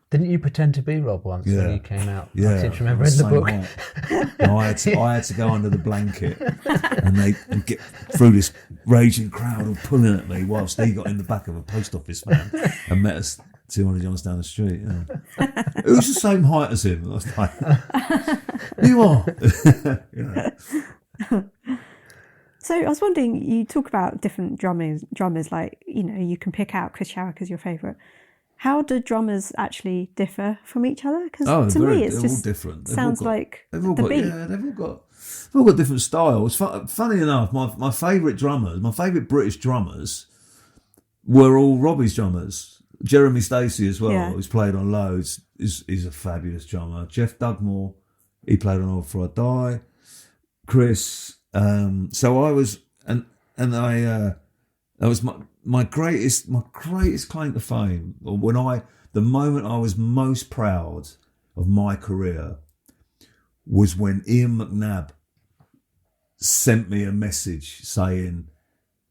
Didn't you pretend to be Rob once when you came out? Yeah, I seem to remember in the book. No, I had to go under the blanket and get through this raging crowd all pulling at me whilst he got in the back of a post office van and met us 200 yards down the street. Who's the same height as him? I was like, you are. So I was wondering, you talk about different drummers like, you can pick out Chris Sharrock as your favourite. How do drummers actually differ from each other? Because to me, it's just all different. Sounds like the beat. Yeah, they've all got different styles. Funny enough, my favourite drummers, my favourite British drummers, were all Robbie's drummers. Jeremy Stacey as well, who's played on loads, is a fabulous drummer. Jeff Dugmore, he played on All Before I Die. Chris. So I was, that was my greatest claim to fame. The moment I was most proud of my career was when Ian McNabb sent me a message saying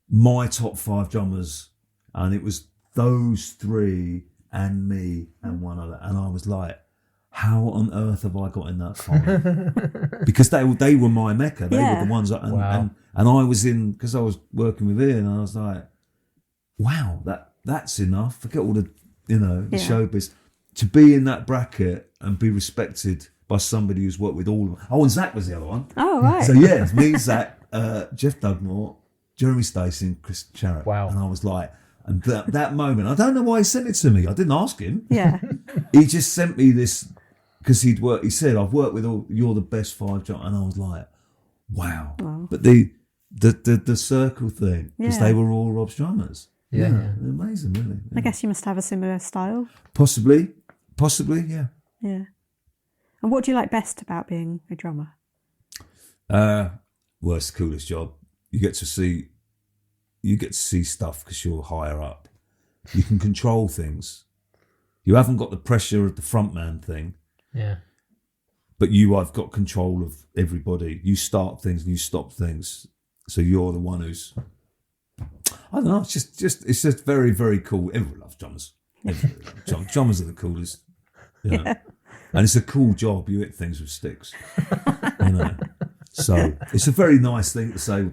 my top 5 drummers, and it was those 3 and me and one other, and I was like, how on earth have I got in that 5? Because they were my mecca. They were the ones that, and I was in, because I was working with Ian, and I was like, wow, that's enough. Forget all the the showbiz, to be in that bracket and be respected by somebody who's worked with all of them. Oh, and Zach was the other one. Oh, right. So yeah, me, Zach, Jeff Dugmore, Jeremy Stacey, and Chris Charrett. Wow. And I was like, and that moment, I don't know why he sent it to me. I didn't ask him. Yeah. He just sent me this because he said, I've worked with all, you're the best 5 drummers. And I was like, wow. But the circle thing, because they were all Rob's drummers. Yeah. Amazing, really. Yeah. I guess you must have a similar style. Possibly, yeah. Yeah. And what do you like best about being a drummer? Well, it's the coolest job. You get to see stuff because you're higher up. You can control things. You haven't got the pressure of the frontman thing. Yeah. But I've got control of everybody. You start things and you stop things. So you're the one who's, I don't know, it's just very, very cool. Everyone loves drummers. Drummers are the coolest. Yeah. And it's a cool job. You hit things with sticks. So it's a very nice thing to say,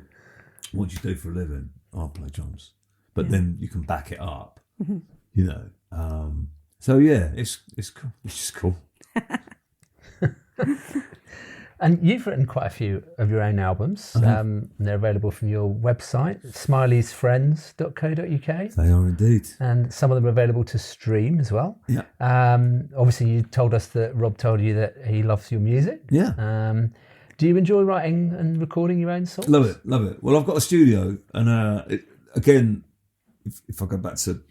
what do you do for a living? I play drums. But then you can back it up. So yeah, it's cool. It's just cool. And you've written quite a few of your own albums. And they're available from your website, smileysfriends.co.uk. They are indeed. And some of them are available to stream as well. Yeah. Obviously, you told us that Rob told you that he loves your music. Yeah. Do you enjoy writing and recording your own songs? Love it. Well, I've got a studio, and again, if I go back to,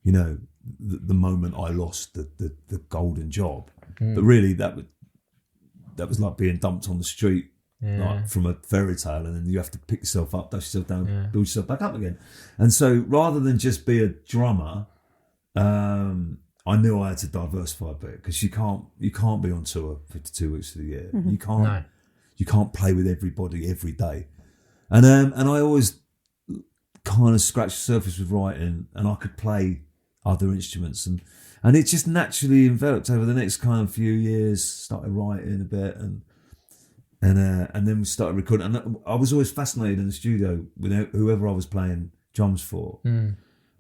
the moment I lost the golden job, but really that was like being dumped on the street, like from a fairy tale, and then you have to pick yourself up, dust yourself down, build yourself back up again. And so rather than just be a drummer, I knew I had to diversify a bit, because you can't be on tour 52 weeks of the year. You can't play with everybody every day. And I always kind of scratched the surface with writing, and I could play other instruments, and it just naturally enveloped over the next kind of few years. Started writing a bit, and then we started recording. And I was always fascinated in the studio with whoever I was playing drums for,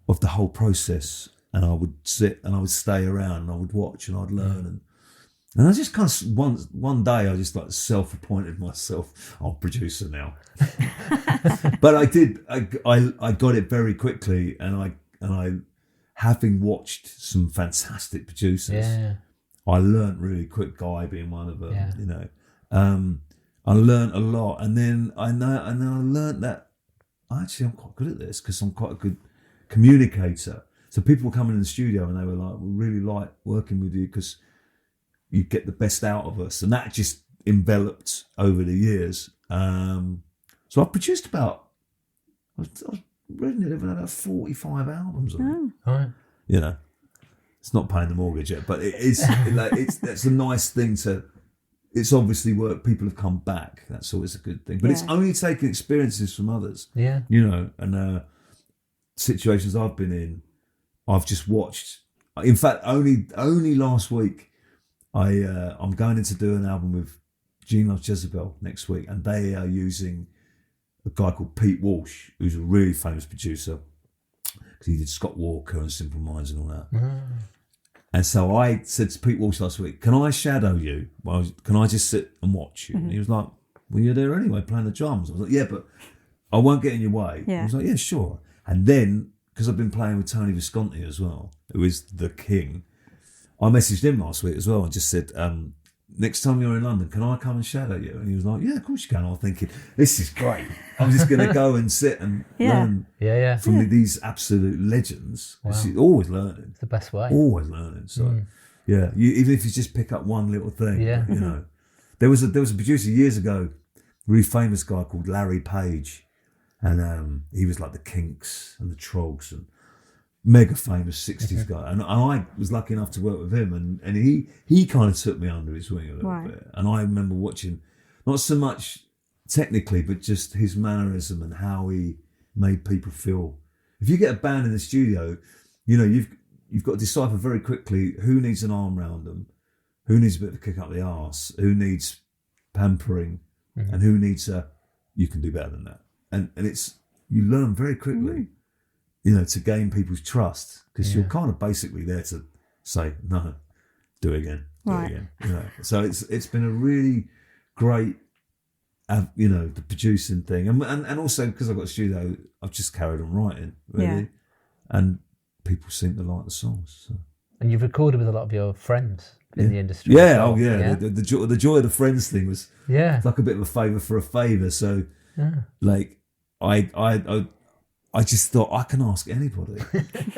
of the whole process. And I would sit and I would stay around and I would watch and I'd learn, and I just kind of one day I just like self-appointed myself, I'm producer now. But I did. I got it very quickly, and I having watched some fantastic producers, I learned really quick. Guy being one of them, I learned a lot, and then I learned that actually I'm quite good at this, because I'm quite a good communicator. So people were coming in the studio and they were like, we really like working with you because you get the best out of us, and that just enveloped over the years. So I've produced I've written about 45 albums on it. Right. It's not paying the mortgage yet, but it's that's a nice thing to. It's obviously work. People have come back. That's always a good thing. But it's only taking experiences from others. Yeah. And situations I've been in, I've just watched. In fact, only last week, I'm going in to do an album with Gene Loves Jezebel next week, and they are using a guy called Pete Walsh, who's a really famous producer, because he did Scott Walker and Simple Minds and all that. And so I said to Pete Walsh last week, can I shadow you? Well, can I just sit and watch you? And he was like, well, you're there anyway, playing the drums. I was like, yeah, but I won't get in your way. I was like, yeah, sure. And then, because I've been playing with Tony Visconti as well, who is the king, I messaged him last week as well and just said, next time you're in London, can I come and shadow you? And he was like, yeah, of course you can. I was thinking, this is great. I'm just going to go and sit and learn from these absolute legends. Wow. You're always learning. It's the best way. Always learning. So, even if you just pick up one little thing, There was a producer years ago, a really famous guy called Larry Page, and he was like the Kinks and the Trogs, and mega famous 60s guy. And I was lucky enough to work with him, and he kind of took me under his wing a little bit. And I remember watching, not so much technically, but just his mannerism and how he made people feel. If you get a band in the studio, you know, you've got to decipher very quickly who needs an arm round them, who needs a bit of a kick up the arse, who needs pampering, and who needs you can do better than that. And it's, you learn very quickly, you know, to gain people's trust, because you're kind of basically there to say, no, do it again, do it again. You know? So it's been a really great, you know, the producing thing, and also because I've got a studio, I've just carried on writing really, and people seem to like the songs. So. And you've recorded with a lot of your friends in the industry. Yeah, well. The joy of the friends thing was it's like a bit of a favour for a favour. So like I just thought I can ask anybody,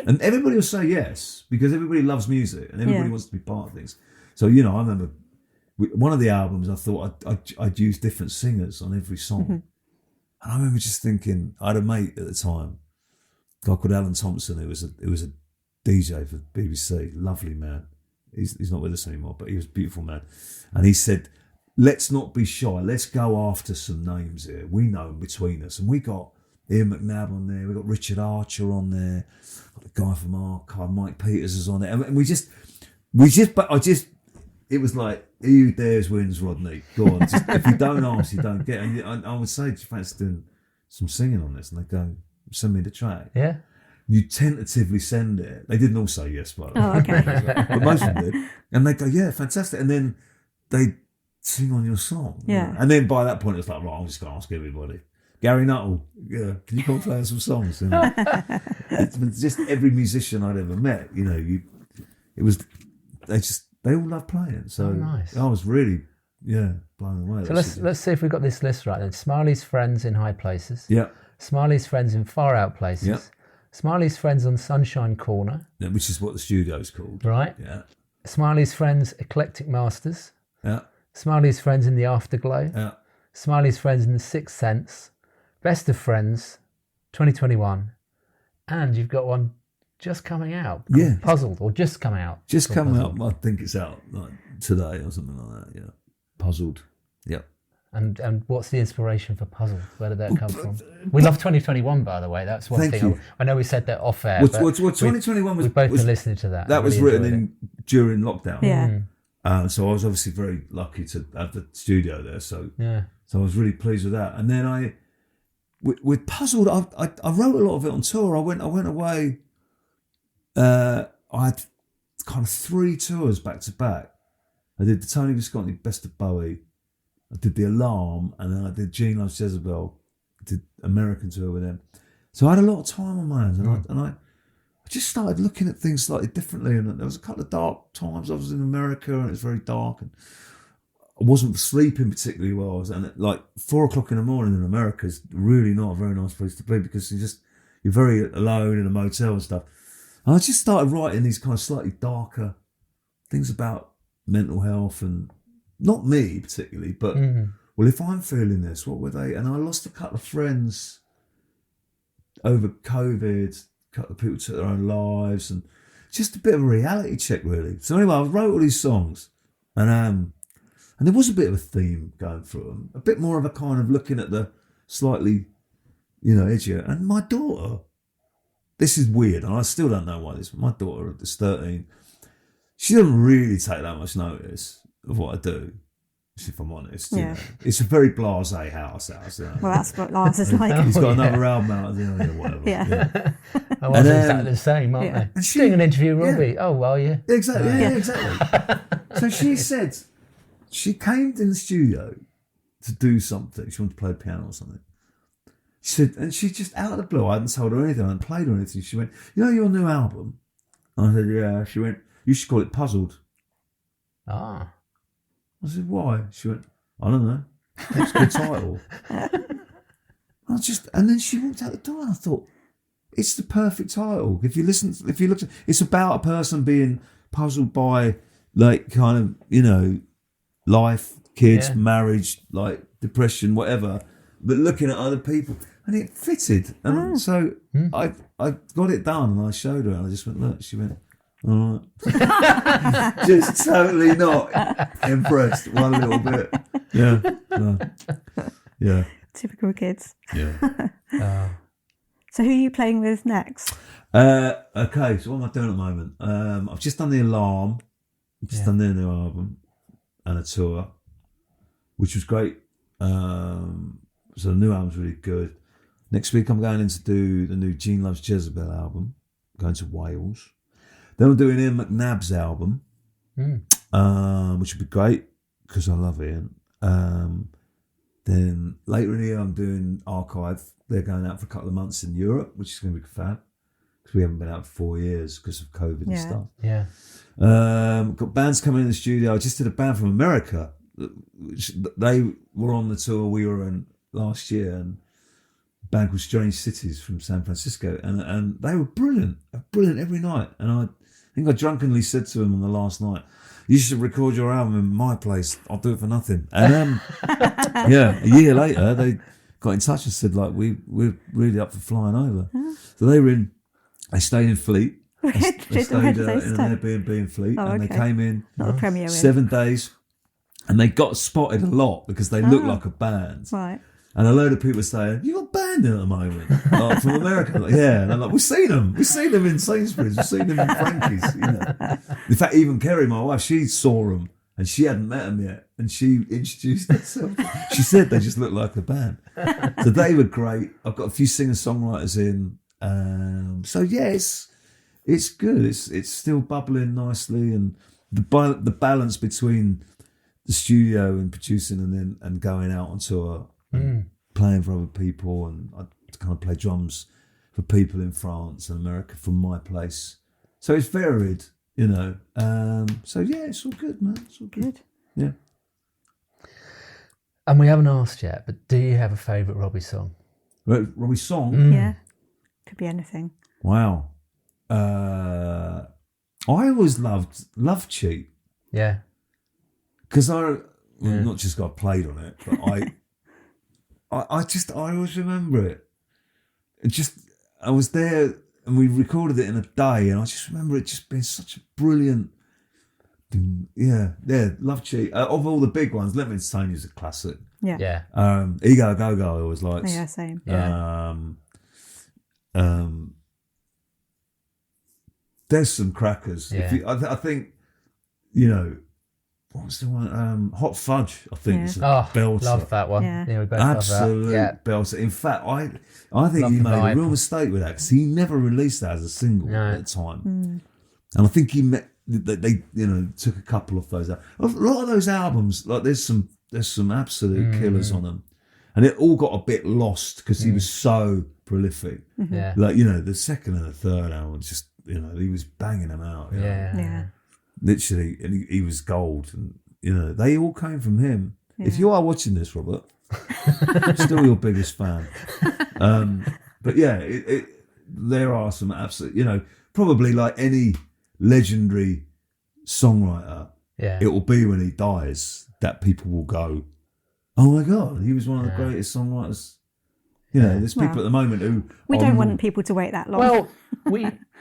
and everybody will say yes, because everybody loves music and everybody wants to be part of things. So, you know, I remember one of the albums, I thought I'd use different singers on every song. And I remember just thinking, I had a mate at the time, a guy called Alan Thompson, who was a DJ for BBC, lovely man. He's not with us anymore, but he was a beautiful man. And he said, let's not be shy, let's go after some names here. We know them between us. And we got Ian McNabb on there, we got Richard Archer on there, got the guy from Archive, Mike Peters is on there. And it was like, who dares wins, Rodney? Go on. Just, if you don't ask, you don't get. And I would say, do you fancy doing some singing on this? And they go, send me the track. Yeah. You tentatively send it. They didn't all say yes, by the way. Oh, okay. But most of them did. And they go, yeah, fantastic. And then they sing on your song. Yeah. You know? And then by that point, it's like, right, I'm just going to ask everybody. Gary Nuttall, yeah, can you come and play us some songs? You know? It's been just every musician I'd ever met, you know, they all love playing. So nice. I was really, blown away. So let's see if we've got this list right then. Smiley's friends in high places. Yeah. Smiley's friends in far out places. Yeah. Smiley's friends on Sunshine Corner. Yeah, which is what the studio's called. Right. Yeah. Smiley's friends Eclectic Masters. Yeah. Smiley's friends in the Afterglow. Yeah. Smiley's friends in the Sixth Sense. Best of Friends 2021. And you've got one just coming out. Yeah. Puzzled, or just come out. Just come out. I think it's out like today or something like that. Yeah. Puzzled. Yeah. And what's the inspiration for Puzzled? Where did that come from? We love 2021, by the way. That's one Thank thing. you. I know we said that off air. Well, 2021 was... We've both was, been listening to that. That was really written during lockdown. Yeah. So I was obviously very lucky to have the studio there. So yeah. So I was really pleased with that. And then with Puzzled, I wrote a lot of it on tour. I went away. I had kind of 3 tours back to back. I did the Tony Visconti Best of Bowie. I did The Alarm, and then I did Gene Loves Jezebel. I did American tour with them. So I had a lot of time on my hands, and I just started looking at things slightly differently. And there was a couple of dark times. I was in America, and it was very dark, and I wasn't sleeping particularly well. And at like 4 o'clock in the morning in America is really not a very nice place to be, because you're very alone in a motel and stuff. And I just started writing these kind of slightly darker things about mental health, and not me particularly, but well, if I'm feeling this, what were they? And I lost a couple of friends over COVID. A couple of people took their own lives, and just a bit of a reality check, really. So anyway, I wrote all these songs, and there was a bit of a theme going through them, a bit more of a kind of looking at the slightly, edgier. And my daughter, this is weird, and I still don't know why this, but my daughter is 13. She doesn't really take that much notice of what I do, if I'm honest. Yeah. It's a very blasé house. Well, that's what Lars is like. He's got another album out, whatever. Yeah. I was exactly the same, aren't they? And doing an interview with Robbie. Oh, well, yeah. Exactly. Yeah, exactly. So she said, she came in the studio to do something. She wanted to play the piano or something. She said, and she just out of the blue, I hadn't told her anything, I hadn't played her anything. She went, your new album? And I said, yeah. She went, you should call it Puzzled. Ah. I said, why? She went, I don't know. That's a good title. And then she walked out the door, and I thought, it's the perfect title. If you look, it's about a person being puzzled by, like, kind of, life, kids, marriage, like depression, whatever, but looking at other people. and it fitted. And so I got it done, and I showed her, and I just went, look. She went, all right. Just totally not impressed one little bit. Yeah. Yeah. Typical kids. Yeah. So who are you playing with next? Okay, so what am I doing at the moment? I've just done The Alarm. I've just done their new album and a tour, which was great. So the new album's really good. Next week I'm going in to do the new Gene Loves Jezebel album, going to Wales. Then I'm doing Ian McNabb's album, which would be great because I love Ian. Then later in the year I'm doing Archive. They're going out for a couple of months in Europe, which is going to be fab because we haven't been out for 4 years because of COVID and stuff. Yeah. Got bands coming in the studio. I just did a band from America. They were on the tour we were in last year, and a band called Strange Cities from San Francisco, and they were brilliant every night. And I think I drunkenly said to them on the last night, "You should record your album in my place. I'll do it for nothing." And a year later they got in touch and said, like, we're really up for flying over. So they stayed in Fleet. They stayed in an Airbnb in Fleet, and they came in Not a Premier Inn. 7 days, and they got spotted a lot because they looked like a band. Right. And a load of people were saying, "You got a band in at the moment?" Like, from America. Like, yeah. And I'm like, we've seen them in Sainsbury's, we've seen them in Frankie's, you know. In fact, even Kerry, my wife, she saw them and she hadn't met them yet, and she introduced herself. She said they just looked like a band. So they were great. I've got a few singer-songwriters in. So yeah, it's good. It's still bubbling nicely, and the balance between the studio and producing and going out on tour and playing for other people, and I kind of play drums for people in France and America from my place. So it's varied, you know. So yeah, it's all good, man. It's all good. Yeah. And we haven't asked yet, but do you have a favourite Robbie song? Robbie song? Yeah. Could be anything. Wow. I always loved Love Cheat. Yeah. Because not just got played on it, but I always remember it. I was there and we recorded it in a day, and I just remember it just being such a brilliant, Love Cheat. Of all the big ones, Let Me Entertain You is a classic. Yeah. Yeah. Ego Go Go I always liked. Yeah, same. Yeah. There's some crackers. Yeah. I think, you know, what was the one? Hot Fudge, I think. Is a belter. Love that one. Yeah. We both Absolute love that. Yeah. belter. In fact, I think Love he the made vibe. a real mistake with that because he never released that as a single at the time. And I think they took a couple of those out. A lot of those albums, like there's some absolute killers on them, and it all got a bit lost because he was so prolific. Yeah. Like, you know, the second and the third album, just, you know, he was banging them out. You know? Yeah. Literally, and he was gold, and you know they all came from him. Yeah. If you are watching this, Robert, still your biggest fan. But yeah, there are some absolute, you know, probably like any legendary songwriter, Yeah. it will be when he dies that people will go, "Oh my God, he was one of the greatest songwriters." You know, there's people at the moment who We don't want people to wait that long. Well,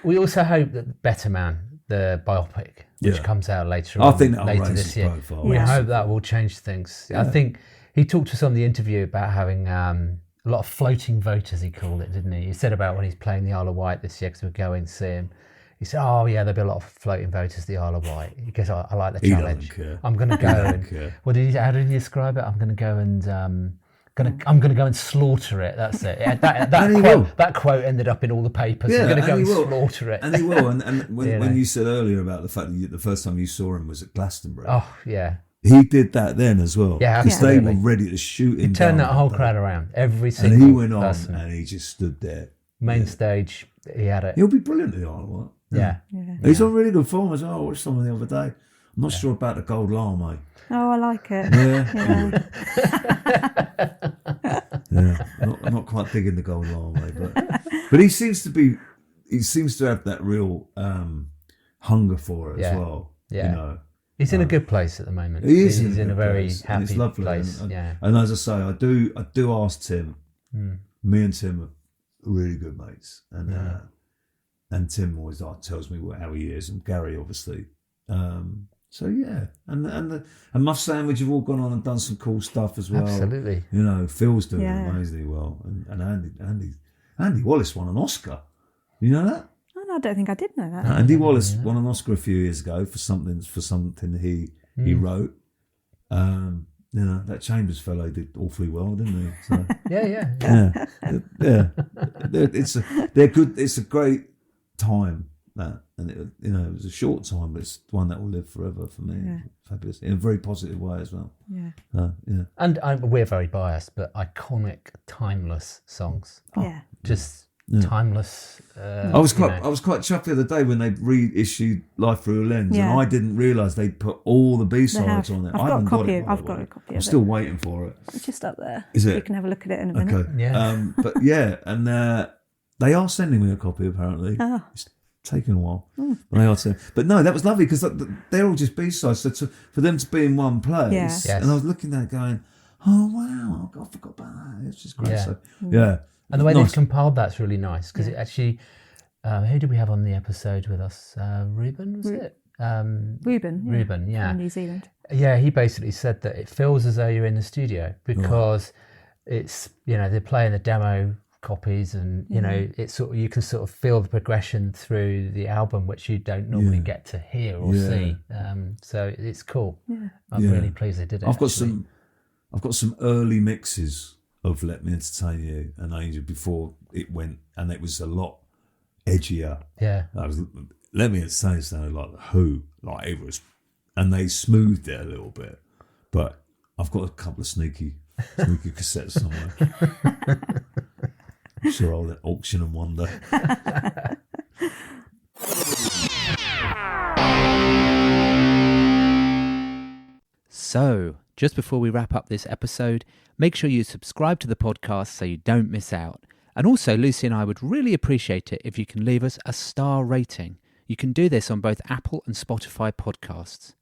we also hope that Better Man, the biopic, which comes out later I think later that'll raise this his year, profile. we Yeah. hope that will change things. Yeah. I think he talked to us on the interview about having a lot of floating voters, he called it, didn't he? He said about when he's playing the Isle of Wight this year, because we're going to see him. He said, "Oh yeah, there'll be a lot of floating voters at the Isle of Wight." He goes, "I like the He doesn't challenge. care. I'm going to go and care. how did he describe it? I'm going to go and I'm going to go and slaughter it." That's it. Yeah, that quote ended up in all the papers. Yeah, I'm going to go and and he will. slaughter it. And he will. And when know. you said earlier about the fact that the first time you saw him was at Glastonbury, Oh yeah. he did that then as well. Yeah, because they were absolutely. ready to shoot him. He turned down that whole day. crowd around. Every single And he went on person. and he just stood there. Main stage, he had it. He'll be brilliant at the Isle of Wight. Yeah. He's on really good form as well. I watched someone the other day. I'm not sure about the Gold Llama, mate. Oh, I like it. Yeah. I'm not quite digging the Gold Llama, mate, but he seems to have that real hunger for it as well. Yeah. You know. He's in a good place at the moment. He is He's in a good very place, and happy it's lovely. place. And, yeah. and as I say, I do ask Tim Me and Tim are really good mates, and Tim always tells me how he is, and Gary obviously. So yeah, and Muff Sandwich have all gone on and done some cool stuff as well. Absolutely. You know, Phil's doing amazingly well, and Andy Wallace won an Oscar. You know that? Oh, no, I don't think I did know that. Andy Wallace won an Oscar a few years ago for something he wrote. You know, that Chambers fellow did awfully well, didn't he? So, Yeah. They're good. It's a great time that, and it was a short time, but it's one that will live forever for me. Yeah. Fabulous in a very positive way as well. Yeah. And we're very biased, but iconic, timeless songs. Yeah. Just timeless. I was quite chuffed the other day when they reissued Life Thru A Lens, and I didn't realise they'd put all the B-sides on it. I've got a copy of it. I'm still waiting for it. It's just up there. Is it? You can have a look at it in a minute. Okay. Yeah. But yeah, and they are sending me a copy apparently. Oh. It's taken a while. But they are sending. But no, that was lovely because they're all just B-sides. So for them to be in one place, Yes. and I was looking at it going, oh wow, I forgot about that. It's just great. Yeah. So yeah. And the way Nice. they've compiled that's really nice because it actually. Who did we have on the episode with us? Ruben, was it? Ruben, yeah. From New Zealand. Yeah, he basically said that it feels as though you're in the studio because it's, they're playing the demo copies and, it's sort of, you can sort of feel the progression through the album, which you don't normally get to hear or see. So it's cool. Yeah. I'm really pleased they did it. I've got some early mixes of Let Me Entertain You and Angel before it went, and it was a lot edgier. Yeah. Let Me Entertain You sounded like The Who, like it was, and they smoothed it a little bit. But I've got a couple of sneaky cassettes somewhere. I'm sure I'll auction them one day. So, just before we wrap up this episode, make sure you subscribe to the podcast so you don't miss out. And also, Lucy and I would really appreciate it if you can leave us a star rating. You can do this on both Apple and Spotify podcasts.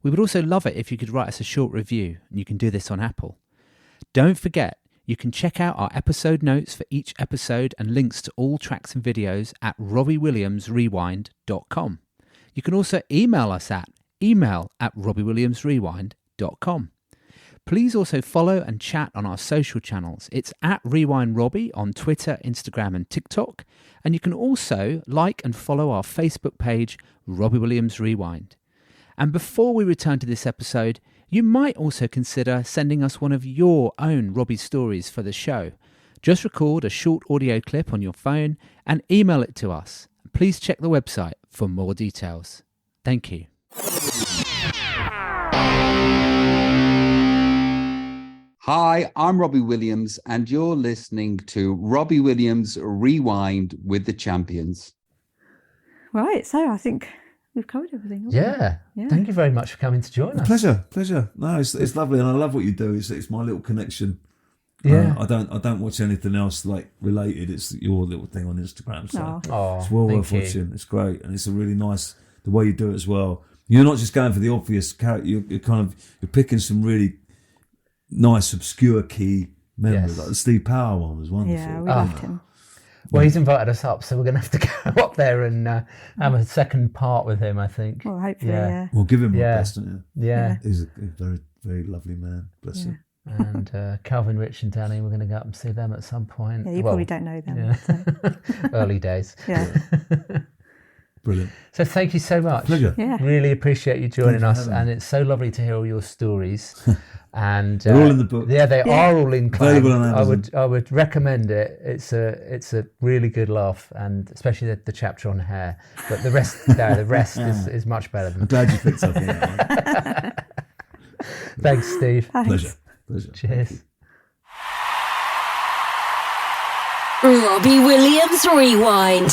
We would also love it if you could write us a short review, and you can do this on Apple. Don't forget, you can check out our episode notes for each episode and links to all tracks and videos at robbiewilliamsrewind.com. You can also email us at email@robbiewilliamsrewind.com. Please also follow and chat on our social channels. It's @RewindRobbie on Twitter, Instagram and TikTok. And you can also like and follow our Facebook page, Robbie Williams Rewind. And before we return to this episode, you might also consider sending us one of your own Robbie stories for the show. Just record a short audio clip on your phone and email it to us. Please check the website for more details. Thank you. Hi, I'm Robbie Williams, and you're listening to Robbie Williams Rewind with the Champions. Right, so I think we've covered everything. Yeah. Thank you very much for coming to join us. Pleasure. No, it's lovely, and I love what you do. It's my little connection. Yeah. I don't watch anything else like related. It's your little thing on Instagram. So it's well worth watching. It's great, and it's a really nice the way you do it as well. You're not just going for the obvious character. You're picking some really nice obscure key members. Like the Steve Power one was wonderful. Yeah, we loved him. Well, he's invited us up, so we're going to have to go up there and have a second part with him, I think. Well, hopefully, yeah. We'll give him my best, don't you? Yeah. He's a very, very lovely man. Bless him. And Calvin, Rich and Danny, we're going to go up and see them at some point. Yeah, you probably don't know them. Yeah. So. Early days. Yeah. Brilliant. So thank you so much. Pleasure. Yeah. Really appreciate you joining us, and it's so lovely to hear all your stories. And they're all in the book. Yeah, they are all in Clang. Available on Amazon. I would recommend it. It's a really good laugh, and especially the chapter on hair. But the rest is much better than. I'm glad you picked up on that one. Thanks, Steve. Thanks. Pleasure. Cheers. Robbie Williams Rewind.